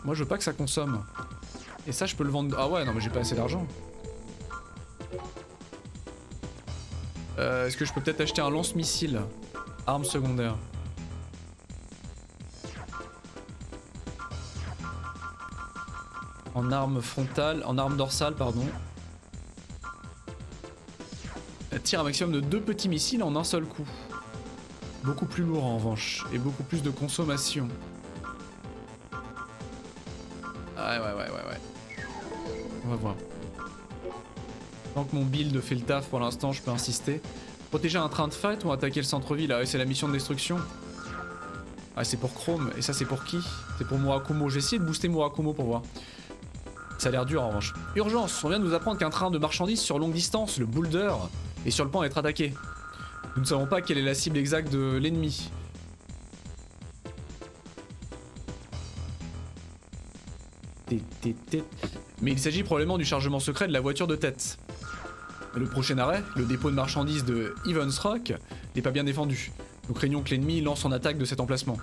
Moi, je veux pas que ça consomme. Et ça, je peux le vendre. Ah ouais, non, mais j'ai pas assez d'argent. Est-ce que je peux peut-être acheter un lance-missile? Arme secondaire. En arme frontale, en arme dorsale, pardon. Elle tire un maximum de 2 petits missiles en un seul coup. Beaucoup plus lourd en revanche, et beaucoup plus de consommation. Ouais. On va voir. Tant que mon build fait le taf pour l'instant, je peux insister. Protéger un train de fight ou attaquer le centre-ville? Ah ouais, c'est la mission de destruction. Ah, c'est pour Chrome, et ça c'est pour qui? C'est pour Murakumo. J'ai essayé de booster Murakumo pour voir. Ça a l'air dur en revanche. Urgence, on vient de nous apprendre qu'un train de marchandises sur longue distance, le Boulder, est sur le point d'être attaqué. Nous ne savons pas quelle est la cible exacte de l'ennemi. Mais il s'agit probablement du chargement secret de la voiture de tête. Le prochain arrêt, le dépôt de marchandises de Evans Rock, n'est pas bien défendu. Nous craignons que l'ennemi lance son attaque de cet emplacement.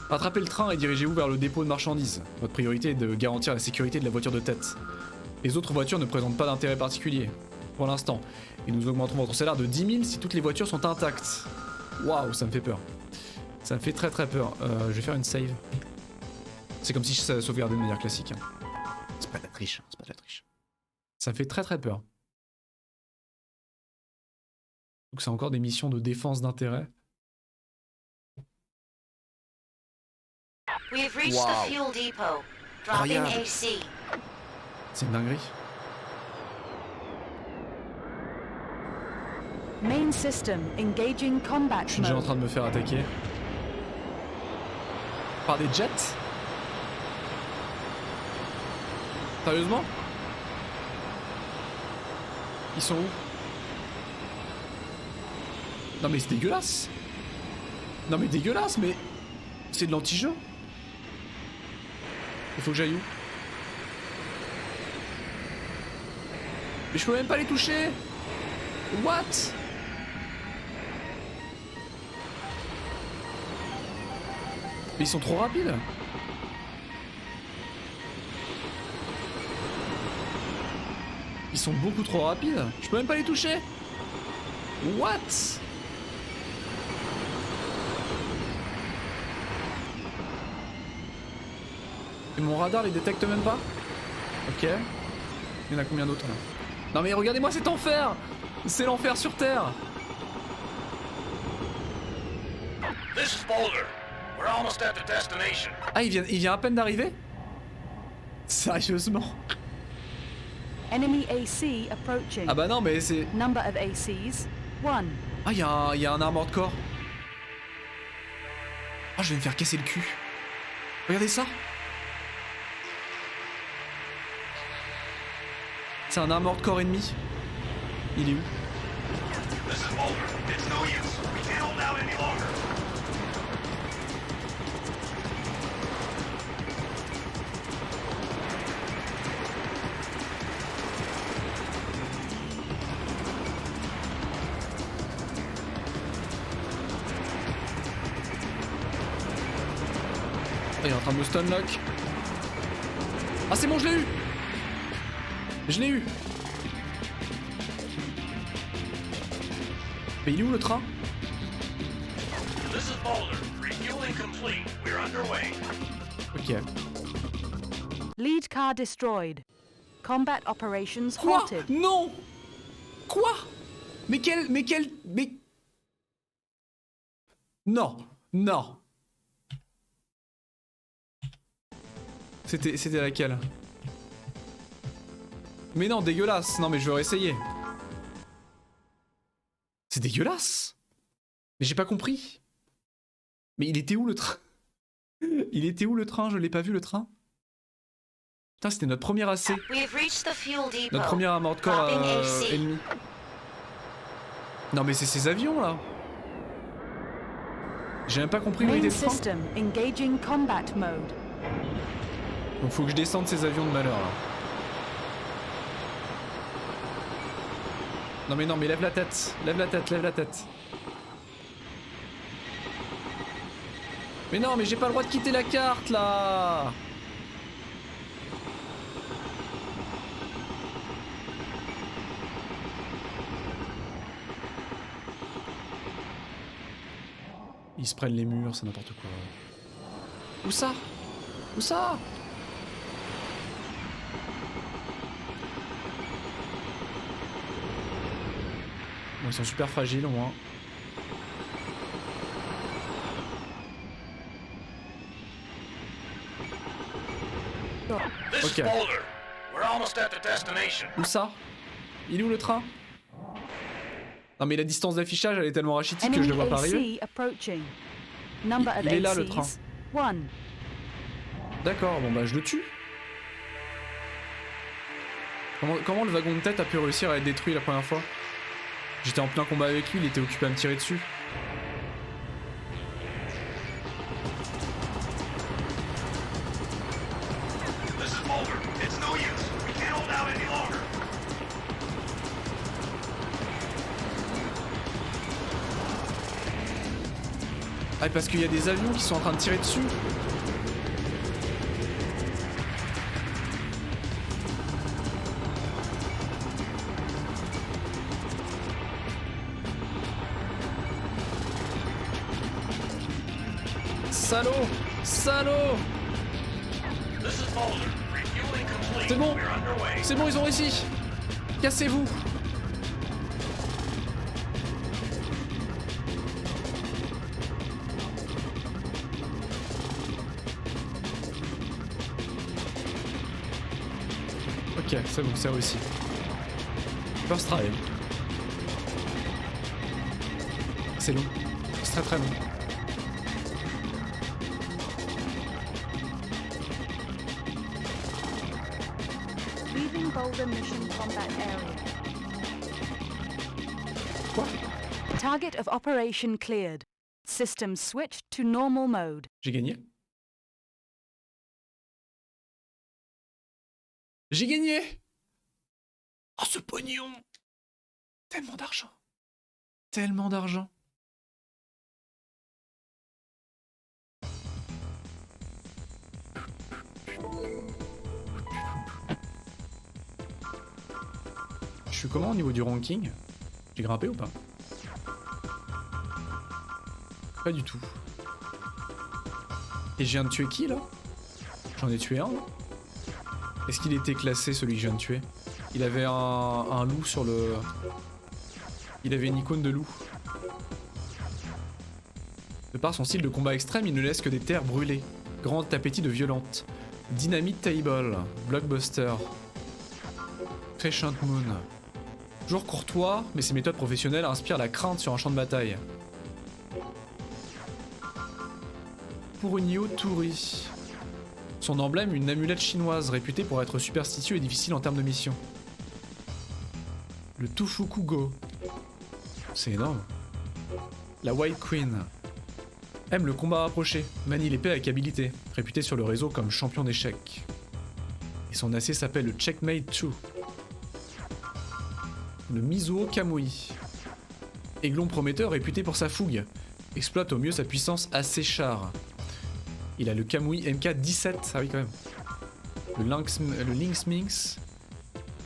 Rattrapez le train et dirigez-vous vers le dépôt de marchandises. Votre priorité est de garantir la sécurité de la voiture de tête. Les autres voitures ne présentent pas d'intérêt particulier, pour l'instant. Et nous augmenterons votre salaire de 10 000 si toutes les voitures sont intactes. Waouh, ça me fait peur. Ça me fait très très peur. Je vais faire une save. C'est comme si je sauvegardais de manière classique. C'est pas de la triche, c'est pas de la triche. Ça me fait très très peur. Donc c'est encore des missions de défense d'intérêt. We've reached Wow. the fuel depot. Dropping Incroyable. AC. C'est une dinguerie. Main system engaging combat Je suis déjà en mode. train de me faire attaquer. Par des jets? Sérieusement? Ils sont où? Non mais c'est dégueulasse! Non mais dégueulasse, mais... C'est de l'anti-jeu! Il faut que j'aille où? Mais je peux même pas les toucher! What? Mais ils sont trop rapides! Ils sont beaucoup trop rapides! Je peux même pas les toucher! What? Et mon radar les détecte même pas? Ok. Il y en a combien d'autres là? Non mais regardez-moi cet enfer! C'est l'enfer sur Terre! This is Boulder. We're almost at the destination. Ah, il vient à peine d'arriver? Sérieusement? Enemy AC approaching. Ah bah non mais c'est... Number of ACs 1. Ah, il y a un armored core. Ah, je vais me faire casser le cul. Regardez ça. C'est un armored core ennemi. Il est où? This is Boulder. It's no use. We can't hold out any longer. Ah, il est en train de me stunlock. Ah, c'est bon, je l'ai eu. Je l'ai eu. Mais il est où le train? This is Boulder. Refueling complete. We're underway. Ok. Lead car destroyed. Combat operations Quoi? halted. Non! Quoi? Mais Non, non. C'était laquelle? Mais non, dégueulasse. Non mais je veux réessayer. C'est dégueulasse. Mais j'ai pas compris. Mais il était où le train? Il était où le train? Je l'ai pas vu le train. Putain, c'était notre premier AC. We've reached the fuel depot. Notre premier armored core Dropping AC. ennemi. Non mais c'est ces avions là. J'ai même pas compris où Main était le train. system engaging combat mode. Donc faut que je descende ces avions de malheur là. Non mais lève la tête. Lève la tête, lève la tête. Mais non mais j'ai pas le droit de quitter la carte là. Ils se prennent les murs, c'est n'importe quoi. Où ça? Où ça? Bon, ils sont super fragiles au moins. This Ok. is Boulder. We're almost at the destination. Où ça? Il est où le train? Non mais la distance d'affichage elle est tellement rachitique que je le Enemy vois pas arriver. AC approaching. Number of Il est là, le train. ACs 1. D'accord, bon bah je le tue. Comment le wagon de tête a pu réussir à être détruit la première fois? J'étais en plein combat avec lui, il était occupé à me tirer dessus. This is Boulder. It's no use. We can't hold out any longer. Ah, parce qu'il y a des avions qui sont en train de tirer dessus. Salaud! Salaud! This is Mulder. Refueling complete. C'est bon! We're underway. C'est bon, ils ont réussi! Cassez-vous! Ok, c'est bon, c'est réussi. First try. C'est long. C'est très très long. Leaving Boulder Mission Combat Area. Quoi? Target of operation cleared. System switched to normal mode. J'ai gagné? J'ai gagné! Oh, ce pognon! Tellement d'argent. Tellement d'argent. Je suis comment au niveau du ranking? J'ai grimpé ou pas? Pas du tout. Et je viens de tuer qui là? J'en ai tué un là? Est-ce qu'il était classé celui que je viens de tuer? Il avait un loup sur le... Il avait une icône de loup. De par son style de combat extrême, il ne laisse que des terres brûlées. Grand appétit de violente. Dynamite Table. Blockbuster. Crescent Moon. Toujours courtois, mais ses méthodes professionnelles inspirent la crainte sur un champ de bataille. Purunio Turi. Son emblème, une amulette chinoise réputée pour être superstitieux et difficile en termes de mission. Le Tufukugo. C'est énorme. La White Queen. Aime le combat rapproché, manie l'épée avec habileté, réputé sur le réseau comme champion d'échecs. Et son AC s'appelle le Checkmate 2. Le Mizuo Kamui. Aiglon prometteur réputé pour sa fougue. Exploite au mieux sa puissance assez char. Il a le Kamui MK17, ah oui quand même. Le Lynx Minx.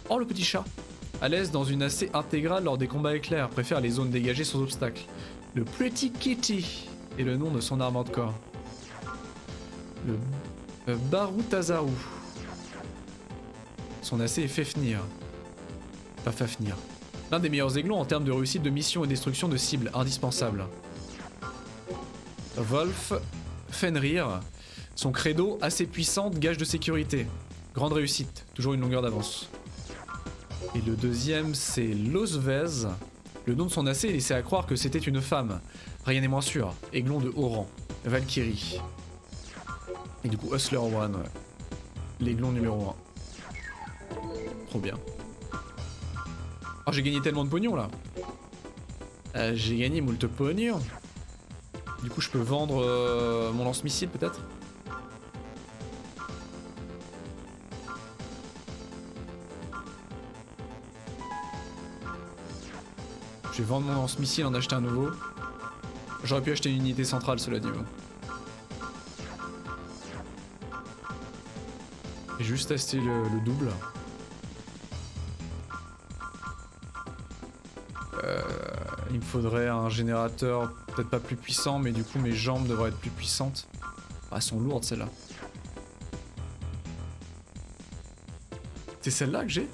Oh le petit chat. À l'aise dans une AC intégrale lors des combats éclairs, préfère les zones dégagées sans obstacle. Le Pretty Kitty est le nom de son arme de corps. Le Barutazaru. Son AC est Fafnir. Pas Fafnir. L'un des meilleurs aiglons en termes de réussite de mission et destruction de cibles, indispensable. Wolf Fenrir. Son credo, assez puissante, gage de sécurité. Grande réussite, toujours une longueur d'avance. Et le deuxième, c'est Losvez. Le nom de son AC laissait à croire que c'était une femme. Rien n'est moins sûr. Aiglon de haut rang. Valkyrie. Et du coup, Hustler 1, ouais. L'aiglon numéro 1. Trop bien. Oh, j'ai gagné tellement de pognon là. J'ai gagné moult pognon. Du coup, je peux vendre mon lance-missile peut-être. Je vais vendre mon lance-missile, en acheter un nouveau. J'aurais pu acheter une unité centrale, cela dit. J'ai juste acheté le double. Il me faudrait un générateur peut-être pas plus puissant, mais du coup mes jambes devraient être plus puissantes. Ah, elles sont lourdes celles-là. C'est celle-là que j'ai?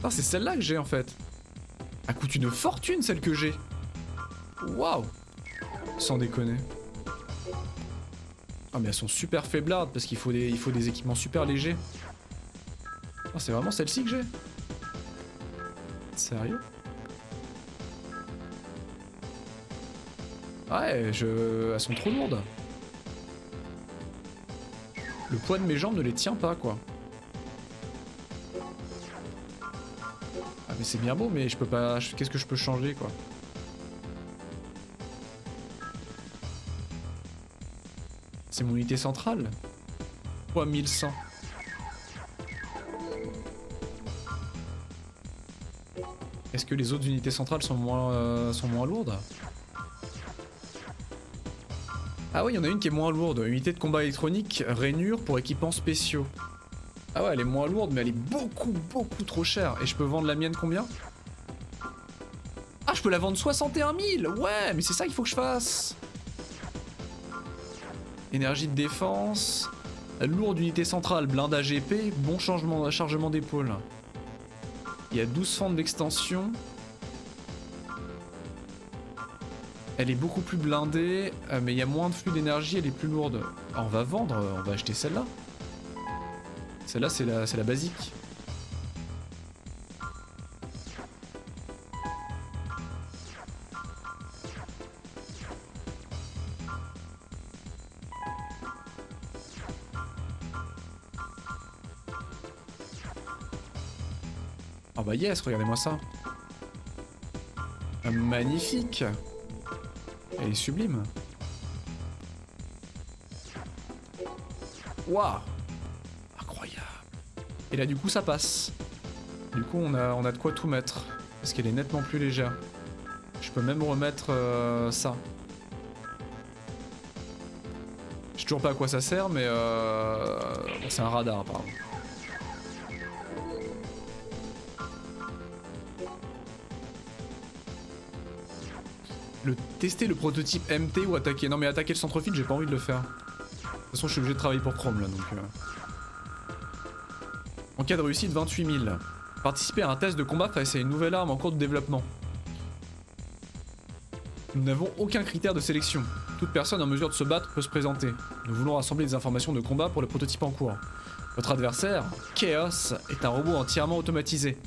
Ah, c'est celle-là que j'ai en fait. Elle coûte une fortune celle que j'ai. Waouh. Sans déconner. Ah mais elles sont super faiblardes parce qu'il faut des équipements super légers. Ah, c'est vraiment celle-ci que j'ai? Sérieux? Ouais, elles sont trop lourdes. Le poids de mes jambes ne les tient pas, quoi. Ah mais c'est bien beau, mais je peux pas... Qu'est-ce que je peux changer, quoi? C'est mon unité centrale. Poids 1100. Est-ce que les autres unités centrales sont moins lourdes? Ah oui, il y en a une qui est moins lourde. Unité de combat électronique, rainure pour équipements spéciaux. Ah ouais, elle est moins lourde, mais elle est beaucoup trop chère. Et je peux vendre la mienne combien? Ah, je peux la vendre 61 000. Ouais, mais c'est ça qu'il faut que je fasse. Énergie de défense. Lourde unité centrale, blindage épée, bon chargement d'épaule. Il y a 12 fentes d'extension. Elle est beaucoup plus blindée, mais il y a moins de flux d'énergie, elle est plus lourde. Ah, on va vendre, on va acheter celle-là. Celle-là, c'est la basique. Ah bah yes, regardez-moi ça. Magnifique. Elle est sublime. Waouh. Incroyable. Et là du coup ça passe. Du coup on a de quoi tout mettre. Parce qu'elle est nettement plus légère. Je peux même remettre ça. Je sais toujours pas à quoi ça sert mais bon, c'est un radar apparemment. Tester le prototype MT ou attaquer. Non mais attaquer le centre-file, j'ai pas envie de le faire. De toute façon, je suis obligé de travailler pour Chrome là donc. En cas de réussite, 28 000. Participer à un test de combat face à une nouvelle arme en cours de développement. Nous n'avons aucun critère de sélection. Toute personne en mesure de se battre peut se présenter. Nous voulons rassembler des informations de combat pour le prototype en cours. Votre adversaire, Chaos, est un robot entièrement automatisé.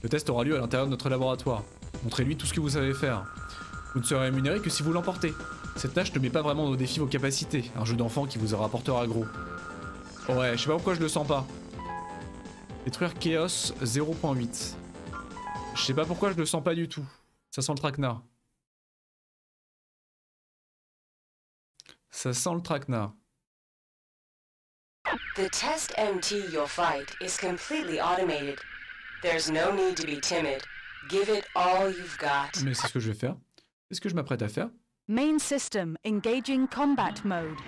Le test aura lieu à l'intérieur de notre laboratoire. Montrez-lui tout ce que vous savez faire. Vous ne serez rémunéré que si vous l'emportez. Cette tâche ne met pas vraiment au défi vos capacités. Un jeu d'enfant qui vous rapportera gros. Ouais, je sais pas pourquoi je le sens pas. Détruire Chaos 0.8. Je sais pas pourquoi je le sens pas du tout. Ça sent le traquenard. Ça sent le traquenard. The test MT you'll fight is completely automated. There's no need to be timid. Give it all you've got. Mais c'est ce que je vais faire. C'est ce que je m'apprête à faire. Main system engaging combat mode.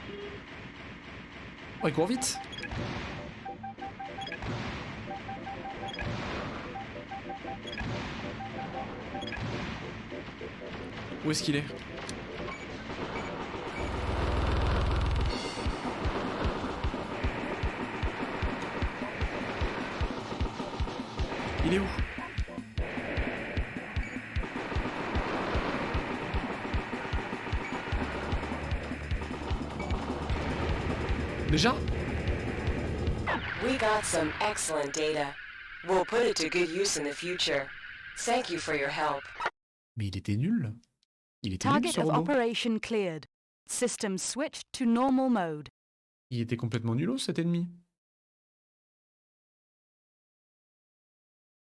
Oh, il court vite. Où est-ce qu'il est? Il est où? Déjà? We got some excellent data. We'll put it to good use in the future. Thank you for your help. Mais il était nul. Il était nul Target ce of robot. operation cleared. System switched to normal mode. Il était complètement nulot cet ennemi.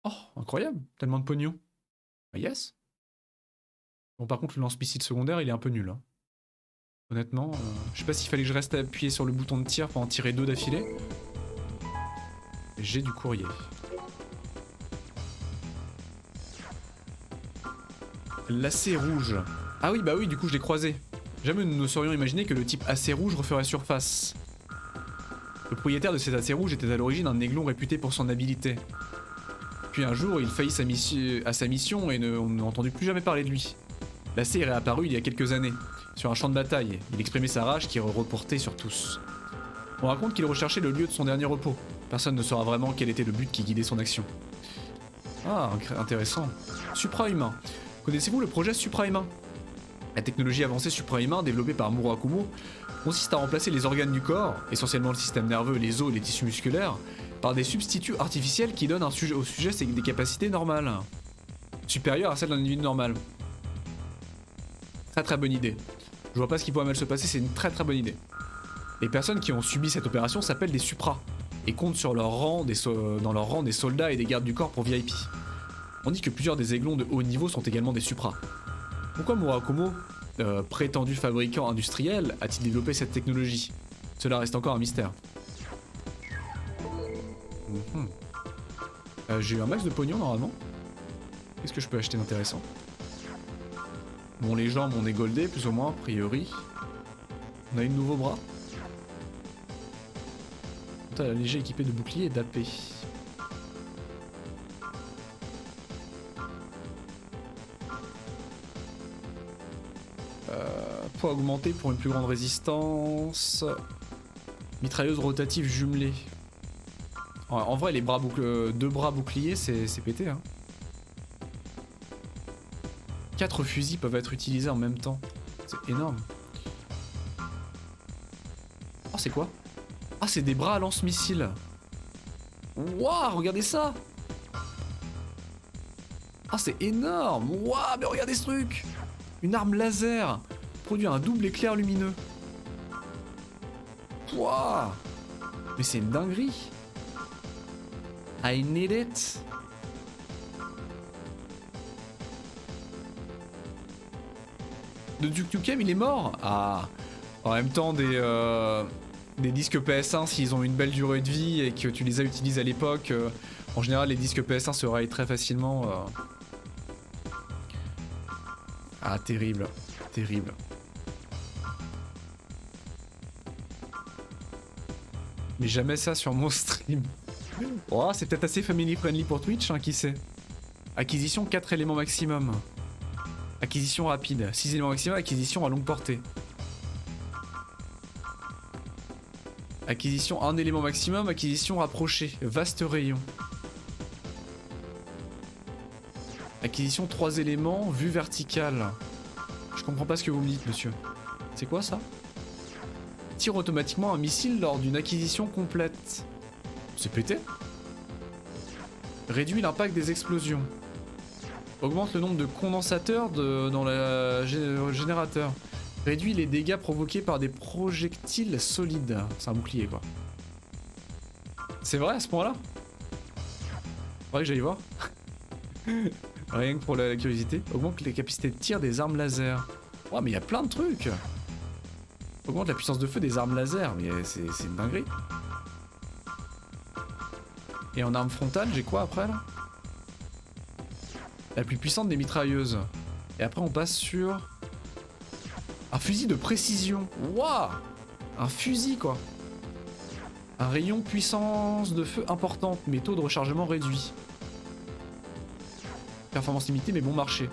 Oh, incroyable, tellement de pognon. Ah, yes. Bon, par contre, le lance-missile secondaire, il est un peu nul. Hein. Honnêtement, je sais pas s'il fallait que je reste appuyé sur le bouton de tir pour en tirer 2 d'affilée. J'ai du courrier. Lacet rouge. Ah oui, bah oui, du coup, je l'ai croisé. Jamais nous ne saurions imaginer que le type AC rouge referait surface. Le propriétaire de cet AC rouge était à l'origine un aiglon réputé pour son habileté. Puis un jour, il faillit à sa mission et on n'a entendu plus jamais parler de lui. L'AC est réapparu il y a quelques années, sur un champ de bataille. Il exprimait sa rage qui reportait sur tous. On raconte qu'il recherchait le lieu de son dernier repos. Personne ne saura vraiment quel était le but qui guidait son action. Ah, intéressant. Supra-humain. Connaissez-vous le projet Supra-humain? La technologie avancée Supra-humain développée par Muro Akumo consiste à remplacer les organes du corps, essentiellement le système nerveux, les os et les tissus musculaires, par des substituts artificiels qui donnent au sujet des capacités normales, supérieures à celles d'un individu normal. Très très bonne idée. Je vois pas ce qui pourrait mal se passer, c'est une très très bonne idée. Les personnes qui ont subi cette opération s'appellent des supras et comptent sur leur rang dans leur rang des soldats et des gardes du corps pour VIP. On dit que plusieurs des aiglons de haut niveau sont également des supras. Pourquoi Murakumo, prétendu fabricant industriel, a-t-il développé cette technologie? Cela reste encore un mystère. J'ai eu un max de pognon normalement. Qu'est-ce que je peux acheter d'intéressant? Bon, les jambes, on est goldé plus ou moins, a priori. On a eu de nouveaux bras. Putain, léger équipé de bouclier et d'AP. Poids augmenté pour une plus grande résistance. Mitrailleuse rotative jumelée. En vrai, les bras deux bras boucliers, c'est pété. Hein. 4 fusils peuvent être utilisés en même temps. C'est énorme. Oh, c'est quoi? Ah, c'est des bras à lance-missiles. Waouh, regardez ça! Ah, c'est énorme! Waouh, mais regardez ce truc! Une arme laser produit un double éclair lumineux. Waouh! Mais c'est une dinguerie! I need it! Le Duke Nukem, il est mort? Ah! En même temps, des disques PS1, s'ils ont une belle durée de vie et que tu les as utilisés à l'époque, en général, les disques PS1 se rayent très facilement. Ah, terrible. Terrible. Mais jamais ça sur mon stream. Oh, c'est peut-être assez family friendly pour Twitch, hein, qui sait. Acquisition 4 éléments maximum. Acquisition rapide. 6 éléments maximum, acquisition à longue portée. Acquisition 1 élément maximum, acquisition rapprochée. Vaste rayon. Acquisition 3 éléments, vue verticale. Je comprends pas ce que vous me dites, monsieur. C'est quoi ça? Tire automatiquement un missile lors d'une acquisition complète. C'est pété. Réduit l'impact des explosions. Augmente le nombre de condensateurs dans le générateur. Réduit les dégâts provoqués par des projectiles solides. C'est un bouclier quoi. C'est vrai à ce point-là? Faudrait que j'aille voir. Rien que pour la curiosité. Augmente les capacités de tir des armes laser. Oh mais il y a plein de trucs. Augmente la puissance de feu des armes laser. Mais c'est une dinguerie. Et en arme frontale, j'ai quoi après là? La plus puissante des mitrailleuses. Et après on passe sur... un fusil de précision. Waouh! Un fusil quoi. Un rayon puissance de feu importante, mais taux de rechargement réduit. Performance limitée mais bon marché.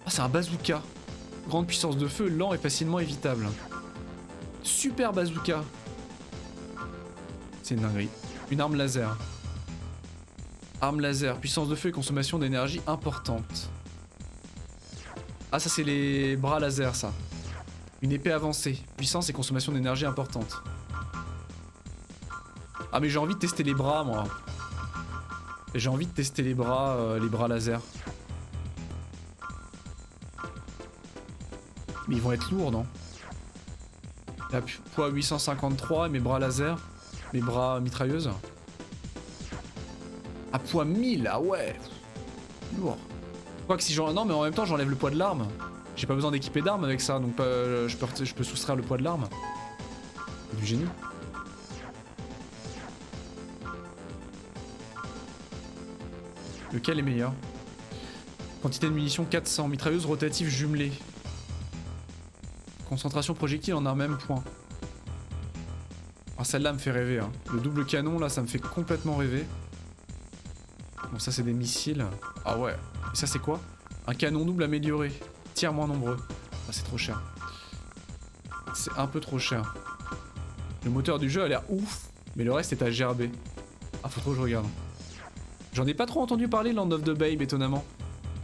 Ah, c'est un bazooka. Grande puissance de feu, lent et facilement évitable. Super bazooka. C'est une dinguerie. Une arme laser. Arme laser, puissance de feu et consommation d'énergie importante. Ah, ça c'est les bras laser ça. Une épée avancée, puissance et consommation d'énergie importante. Ah mais j'ai envie de tester les bras moi. J'ai envie de tester les bras laser. Mais ils vont être lourds non? La poids 853 et mes bras laser. Mes bras mitrailleuses. À poids 1000, ah ouais. Lourd. Quoique si j'en... non mais en même temps j'enlève le poids de l'arme. J'ai pas besoin d'équiper d'armes avec ça, donc je peux soustraire le poids de l'arme. Du génie. Lequel est meilleur? Quantité de munitions 400, mitrailleuse rotative jumelée. Concentration projectile en un même point. Ah, celle-là me fait rêver. Hein. Le double canon là, ça me fait complètement rêver. Bon, ça c'est des missiles. Ah ouais. Et ça c'est quoi? Un canon double amélioré. Tir moins nombreux. Ah, c'est trop cher. C'est un peu trop cher. Le moteur du jeu a l'air ouf, mais le reste est à gerber. Ah, faut trop que je regarde. J'en ai pas trop entendu parler Land of the Babe, étonnamment.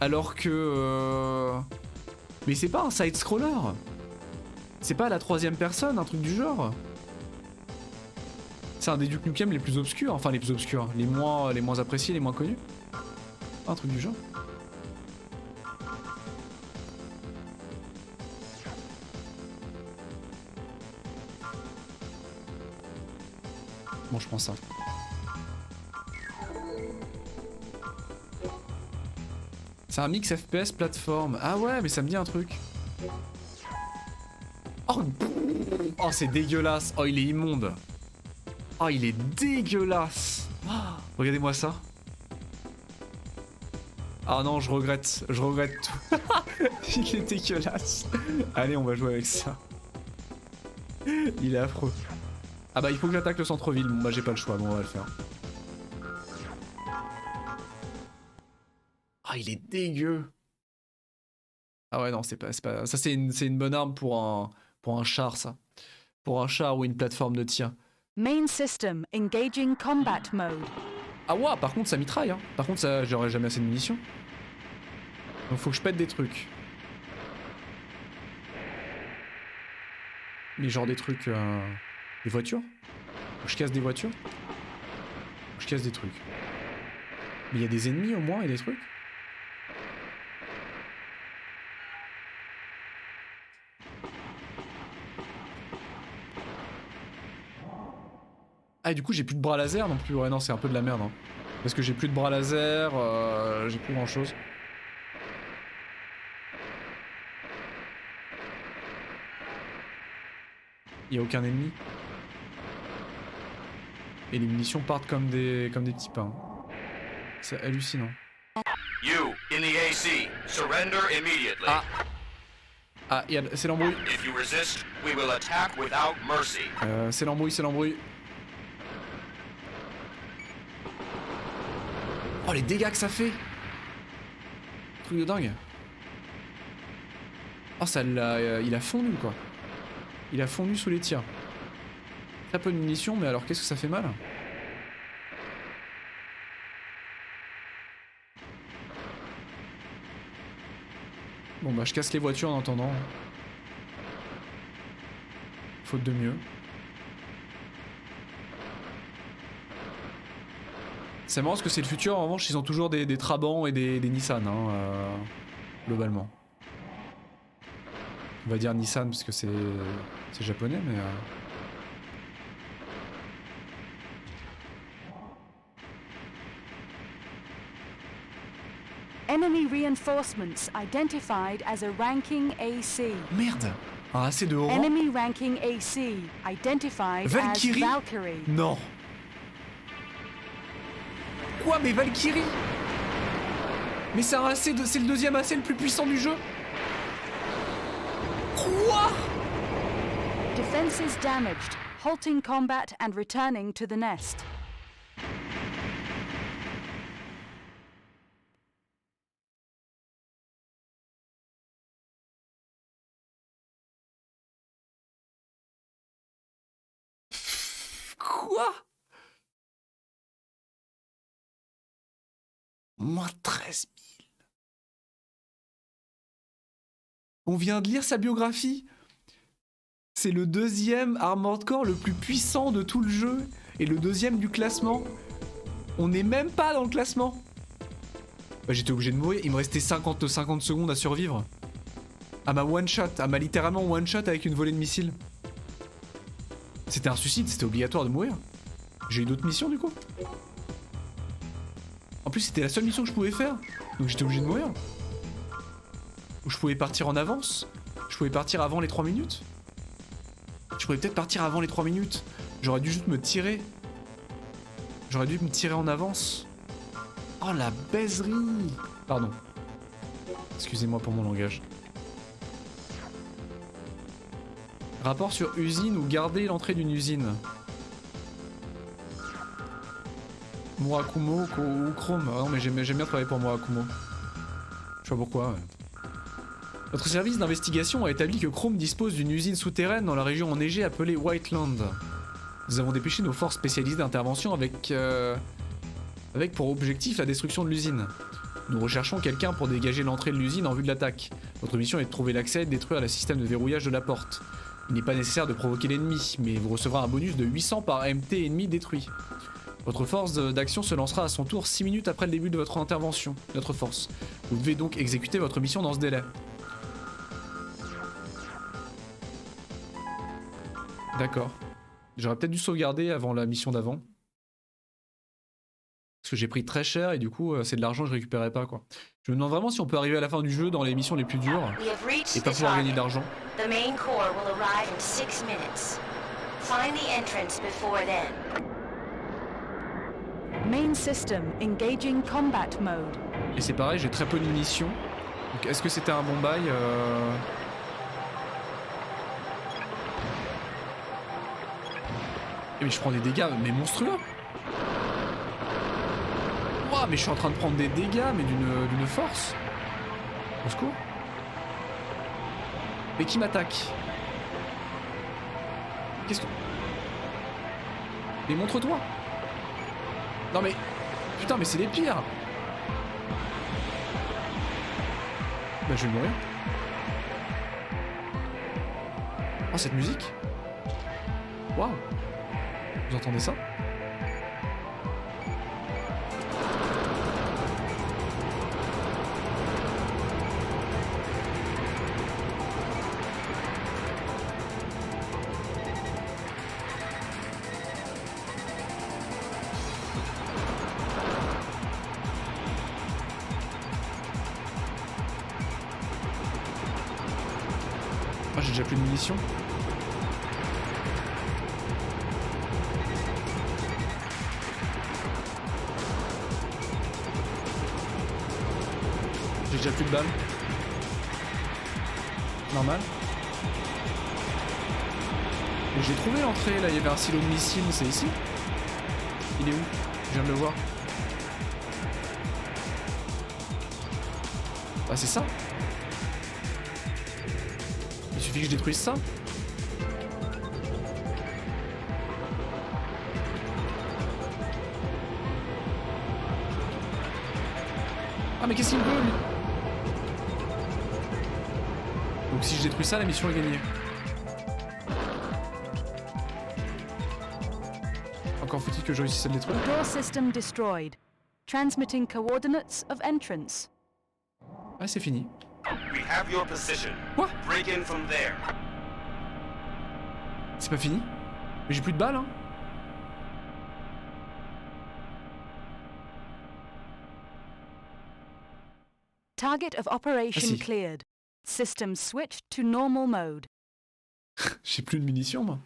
Alors que... Mais c'est pas un side-scroller. C'est pas à la 3ème personne, un truc du genre. C'est un des Duke Nukem les plus obscurs. Enfin, les plus obscurs. Les moins appréciés, les moins connus. Un truc du genre. Bon, je prends ça. C'est un mix FPS plateforme. Ah ouais, mais ça me dit un truc. Oh, oh c'est dégueulasse. Oh, il est immonde. Oh, il est dégueulasse. Oh, regardez-moi ça. Ah non, je regrette tout. Il est dégueulasse. Allez, on va jouer avec ça. Il est affreux. Ah bah il faut que j'attaque le centre-ville. Bon bah j'ai pas le choix, bon on va le faire. Ah il est dégueu. Ah ouais non c'est pas... Ça c'est une bonne arme pour un char ça. Pour un char ou une plateforme de tir. Main system engaging combat mode. Ah ouais par contre ça mitraille hein. Par contre ça j'aurais jamais assez de munitions. Donc faut que je pète des trucs. Mais genre des trucs... Des voitures? Faut que je casse des voitures? Faut que je casse des trucs. Mais il y a des ennemis au moins et des trucs? Ah et du coup j'ai plus de bras laser non plus, ouais non c'est un peu de la merde hein. Parce que j'ai plus de bras laser, j'ai plus grand chose. Il y a aucun ennemi. Et les munitions partent comme des petits pains. C'est hallucinant. You, in the AC, surrender immediately. Ah, c'est l'embrouille. If you resist, we will attack without mercy. C'est l'embrouille, c'est l'embrouille. Oh les dégâts que ça fait. Truc de dingue. Oh ça l'a... il a fondu quoi. Il a fondu sous les tirs. Très peu de munitions mais alors qu'est-ce que ça fait mal. Bon bah je casse les voitures en attendant. Faute de mieux. C'est marrant parce que c'est le futur, en revanche ils ont toujours des Trabant et des Nissan hein, globalement. On va dire Nissan parce que c'est japonais mais... Enemy reinforcements identified as a ranking AC. Merde. Un AC de haut rang. Enemy ranking AC identified Valkyrie? as Valkyrie. Non. Quoi mais Valkyrie? Mais c'est un AC c'est le deuxième AC le plus puissant du jeu. Quoi? Defenses damaged, halting combat and returning to the nest. Quoi? Moins 13 000. On vient de lire sa biographie. C'est le deuxième Armored Core le plus puissant de tout le jeu et le deuxième du classement. On n'est même pas dans le classement. Bah, j'étais obligé de mourir, il me restait 50 secondes à survivre. À ma one shot, à ma littéralement one shot avec une volée de missiles. C'était un suicide, c'était obligatoire de mourir. J'ai eu d'autres missions du coup. En plus c'était la seule mission que je pouvais faire. Donc j'étais obligé de mourir. Ou je pouvais partir en avance. Je pouvais partir avant les 3 minutes. Je pouvais peut-être partir avant les 3 minutes. J'aurais dû juste me tirer. J'aurais dû me tirer en avance. Oh la baiserie. Pardon. Excusez-moi pour mon langage. Rapport sur usine ou garder l'entrée d'une usine. Murakumo ou Chrome. Ah non mais j'aime bien travailler pour Murakumo. Je sais pas pourquoi. Ouais. Notre service d'investigation a établi que Chrome dispose d'une usine souterraine dans la région enneigée appelée Whiteland. Nous avons dépêché nos forces spécialisées d'intervention avec pour objectif la destruction de l'usine. Nous recherchons quelqu'un pour dégager l'entrée de l'usine en vue de l'attaque. Votre mission est de trouver l'accès et de détruire le système de verrouillage de la porte. Il n'est pas nécessaire de provoquer l'ennemi, mais vous recevrez un bonus de 800 par MT ennemi détruit. Votre force d'action se lancera à son tour 6 minutes après le début de votre intervention, notre force. Vous devez donc exécuter votre mission dans ce délai. D'accord. J'aurais peut-être dû sauvegarder avant la mission d'avant. Parce que j'ai pris très cher et du coup c'est de l'argent que je récupérais pas quoi. Je me demande vraiment si on peut arriver à la fin du jeu dans les missions les plus dures et pas pouvoir gagner d'argent. The main core will arrive in 6 minutes. Find the entrance before then. Main system engaging combat mode. Et c'est pareil, j'ai très peu de munitions. Donc est-ce que c'était un bon bail Mais je prends des dégâts, mais monstrueux. Ouah, mais je suis en train de prendre des dégâts, mais d'une force. Au secours. Mais qui m'attaque? Qu'est-ce que... Mais montre-toi. Non mais... Putain, mais c'est les pires. Bah je vais mourir. Oh, cette musique. Waouh. Vous entendez ça? Ah, j'ai déjà plus de munitions. J'ai déjà plus de balles. Normal. Mais j'ai trouvé l'entrée là, il y avait un silo de missiles, c'est ici? Il est où? Je viens de le voir. Ah c'est ça? Il suffit que je détruise ça? Ah mais qu'est-ce qu'il veut lui? Donc si je détruis ça, la mission est gagnée. Encore faut-il que je réussisse à le détruire. Door system destroyed. Transmitting coordinates of entrance. Ah c'est fini. We have your position. Quoi? Break in from there. C'est pas fini? Mais j'ai plus de balles hein. Target of operation si. cleared. System switched to normal mode. J'ai plus de munitions moi.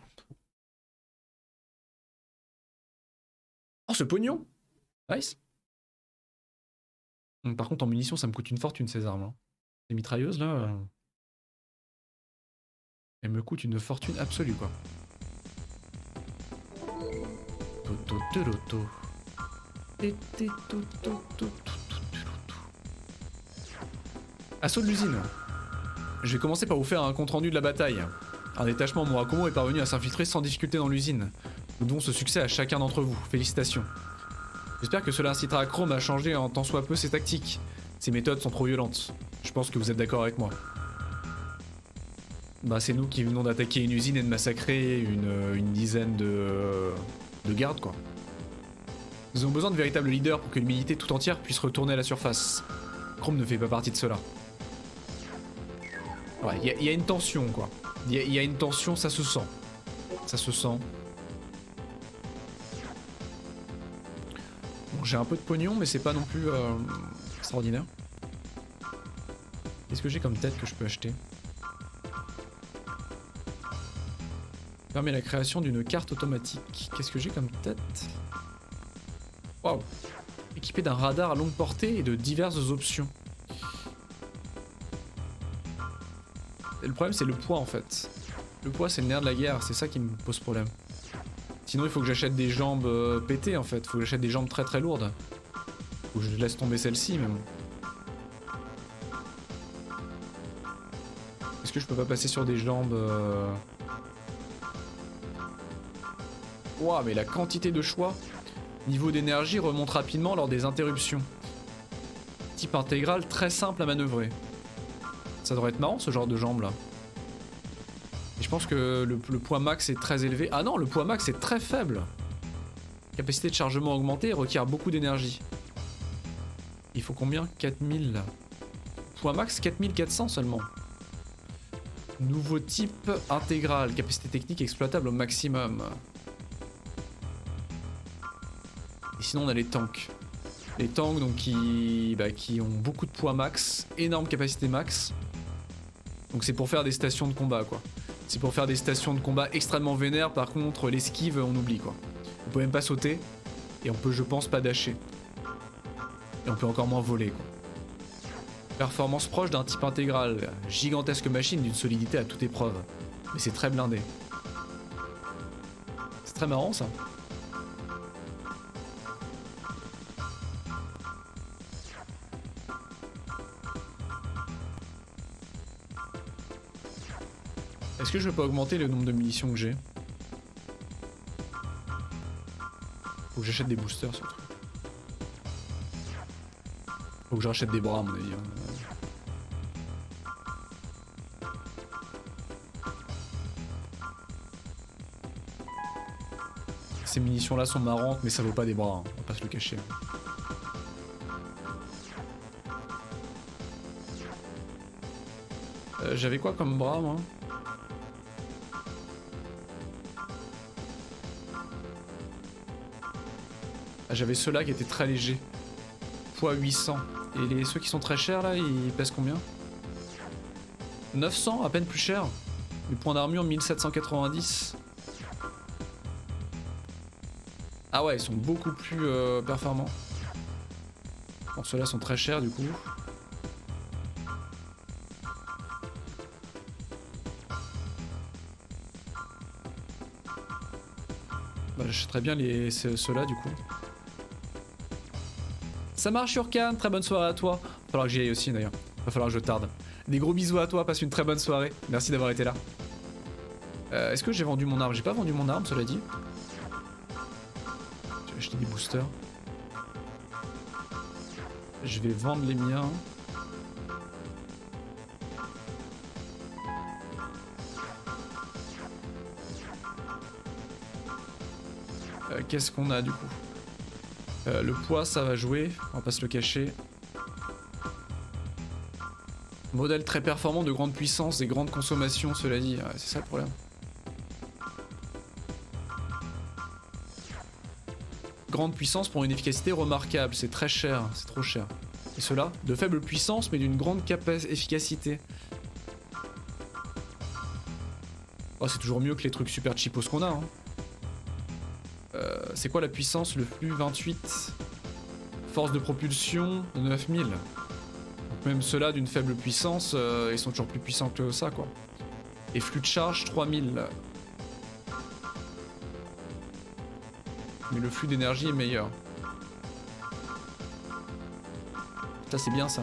Oh ce pognon. Nice. Par contre en munitions ça me coûte une fortune ces armes. Hein. Les mitrailleuses là... elles me coûtent une fortune absolue quoi. Assaut de l'usine. Je vais commencer par vous faire un compte rendu de la bataille. Un détachement Murakumo est parvenu à s'infiltrer sans difficulté dans l'usine. Nous devons ce succès à chacun d'entre vous. Félicitations. J'espère que cela incitera Chrome à changer en tant soit peu ses tactiques. Ses méthodes sont trop violentes. Je pense que vous êtes d'accord avec moi. Bah c'est nous qui venons d'attaquer une usine et de massacrer une dizaine de gardes quoi. Nous avons besoin de véritables leaders pour que l'humanité tout entière puisse retourner à la surface. Chrome ne fait pas partie de cela. Ouais, il y a une tension quoi. Il y a une tension, ça se sent. Ça se sent. Bon, j'ai un peu de pognon, mais c'est pas non plus extraordinaire. Qu'est-ce que j'ai comme tête que je peux acheter? Permet la création d'une carte automatique. Qu'est-ce que j'ai comme tête? Waouh! Équipé d'un radar à longue portée et de diverses options. Le problème c'est le poids en fait. Le poids c'est le nerf de la guerre, c'est ça qui me pose problème. Sinon il faut que j'achète des jambes pétées en fait, faut que j'achète des jambes très très lourdes. Ou je laisse tomber celle-ci mais bon. Est-ce que je peux pas passer sur des jambes Ouah mais la quantité de choix. Niveau d'énergie remonte rapidement lors des interruptions. Type intégral très simple à manœuvrer. Ça devrait être marrant ce genre de jambes là. Et je pense que le poids max est très élevé. Ah non, le poids max est très faible. Capacité de chargement augmentée requiert beaucoup d'énergie. Il faut combien? 4000. Poids max 4400 seulement. Nouveau type intégral. Capacité technique exploitable au maximum. Et sinon on a les tanks. Les tanks donc qui ont beaucoup de poids max, énorme capacité max. Donc c'est pour faire des stations de combat quoi. C'est pour faire des stations de combat extrêmement vénères, par contre l'esquive on oublie quoi. On peut même pas sauter, et on peut je pense pas dasher. Et on peut encore moins voler quoi. Performance proche d'un type intégral, gigantesque machine d'une solidité à toute épreuve. Mais c'est très blindé. C'est très marrant ça. Est-ce que je peux pas augmenter le nombre de munitions que j'ai? Faut que j'achète des boosters surtout. Faut que je rachète des bras à mon avis. Ces munitions là sont marrantes mais ça vaut pas des bras, hein. On va pas se le cacher. J'avais quoi comme bras moi? Ah, j'avais ceux-là qui étaient très légers. Poids 800. Et ceux qui sont très chers là, ils pèsent combien? 900, à peine plus cher. Les points d'armure 1790. Ah ouais, ils sont beaucoup plus performants. Bon, ceux-là sont très chers du coup. Bah, j'achèterais bien ceux-là du coup. Ça marche Urkan, très bonne soirée à toi. Va falloir que j'y aille aussi d'ailleurs. Va falloir que je tarde. Des gros bisous à toi, passe une très bonne soirée. Merci d'avoir été là. Est-ce que j'ai vendu mon arme? J'ai pas vendu mon arme, cela dit. J'ai acheté des boosters. Je vais vendre les miens. Qu'est-ce qu'on a du coup? Le poids ça va jouer, on va pas se le cacher. Modèle très performant de grande puissance et grande consommation, cela dit, ouais, c'est ça le problème. Grande puissance pour une efficacité remarquable, c'est très cher, c'est trop cher. Et cela, de faible puissance mais d'une grande efficacité. Oh, c'est toujours mieux que les trucs super cheapos qu'on a. Hein. C'est quoi la puissance? Le flux 28. Force de propulsion 9000. Donc même ceux-là d'une faible puissance, ils sont toujours plus puissants que ça quoi. Et flux de charge 3000. Mais le flux d'énergie est meilleur. Ça c'est bien ça.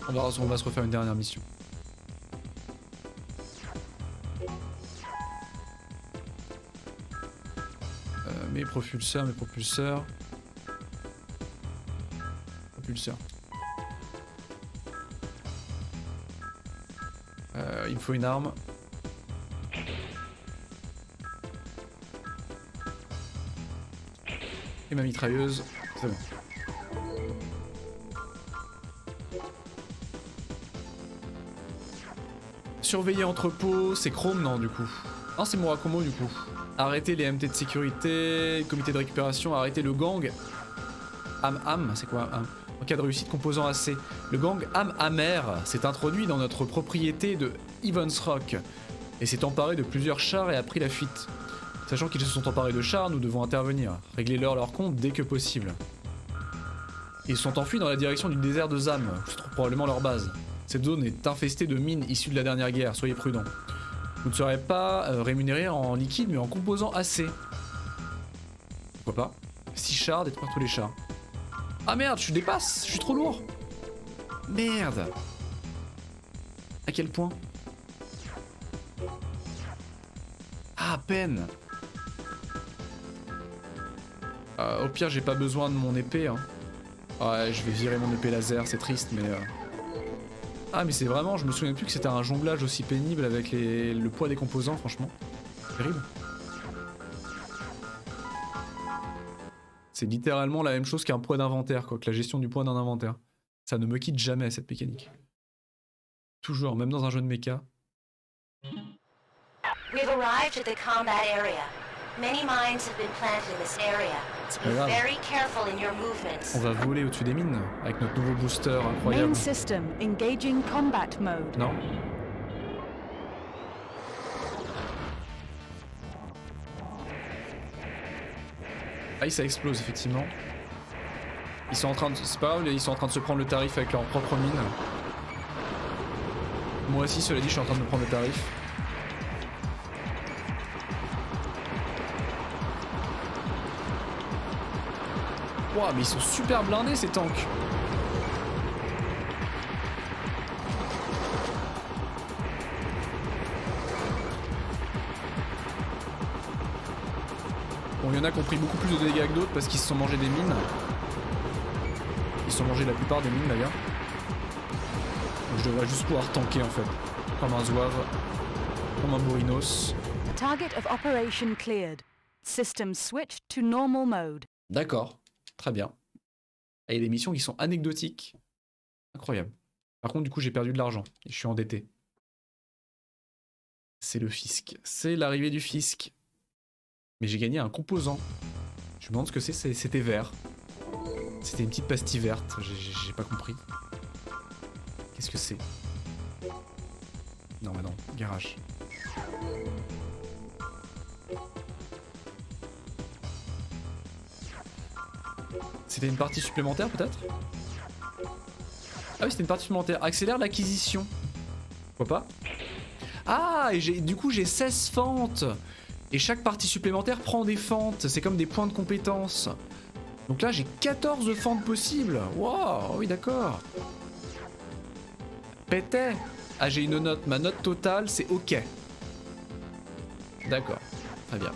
On va se refaire une dernière mission. Mes propulseurs. Il me faut une arme. Et ma mitrailleuse, c'est bon. Surveiller entrepôt, c'est Chrome non du coup. Non c'est Murakumo du coup. Arrêter les MT de sécurité, comité de récupération, arrêter le gang. C'est quoi Am? En cas de réussite composant AC. Le gang Amer s'est introduit dans notre propriété de Evans Rock et s'est emparé de plusieurs chars et a pris la fuite. Sachant qu'ils se sont emparés de chars, nous devons intervenir. Régler-leur leur compte dès que possible. Ils sont enfuis dans la direction du désert de Zam, où se trouve probablement leur base. Cette zone est infestée de mines issues de la dernière guerre, soyez prudents. Vous ne serez pas rémunéré en liquide mais en composant AC. Pourquoi pas? 6 chars, détruire tous les chars. Ah merde, je dépasse, je suis trop lourd. Merde. À quel point? Ah, à peine. Au pire, j'ai pas besoin de mon épée. Hein. Ouais, je vais virer mon épée laser, c'est triste, mais... Ah, mais c'est vraiment, je me souviens plus que c'était un jonglage aussi pénible avec le poids des composants, franchement. Terrible. C'est littéralement la même chose qu'un poids d'inventaire, quoi, que la gestion du poids d'un inventaire. Ça ne me quitte jamais, cette mécanique. Toujours, même dans un jeu de méca. We've arrived at the combat area. Many mines have been planted in this area. Be very careful in your movements. On va voler au-dessus des mines avec notre nouveau booster incroyable. Main system engaging combat mode. Non. Ah, ça explose effectivement. Ils sont en train de... C'est pas grave, ils sont en train de se prendre le tarif avec leur propre mine. Moi aussi, cela dit, je suis en train de me prendre le tarif. Ouah, mais ils sont super blindés ces tanks. Bon, il y en a qui ont pris beaucoup plus de dégâts que d'autres parce qu'ils se sont mangés des mines. Ils se sont mangés la plupart des mines d'ailleurs. Donc je devrais juste pouvoir tanker en fait. Comme un zouave, comme un bourrinos. Target of operation cleared. System switched to normal mode. D'accord, très bien. Et des missions qui sont anecdotiques. Incroyable. Par contre, du coup, j'ai perdu de l'argent et je suis endetté. C'est le fisc. C'est l'arrivée du fisc. Mais j'ai gagné un composant. Je me demande ce que c'est. C'était vert. C'était une petite pastille verte. J'ai pas compris. Qu'est-ce que c'est? Non, mais non. Garage. C'était une partie supplémentaire peut-être? Ah oui, c'était une partie supplémentaire. Accélère l'acquisition. Pourquoi pas? Ah, et du coup j'ai 16 fentes. Et chaque partie supplémentaire prend des fentes. C'est comme des points de compétence. Donc là j'ai 14 fentes possibles. Waouh, oui d'accord. Pétais. Ah, j'ai une note. Ma note totale c'est OK. D'accord, très bien.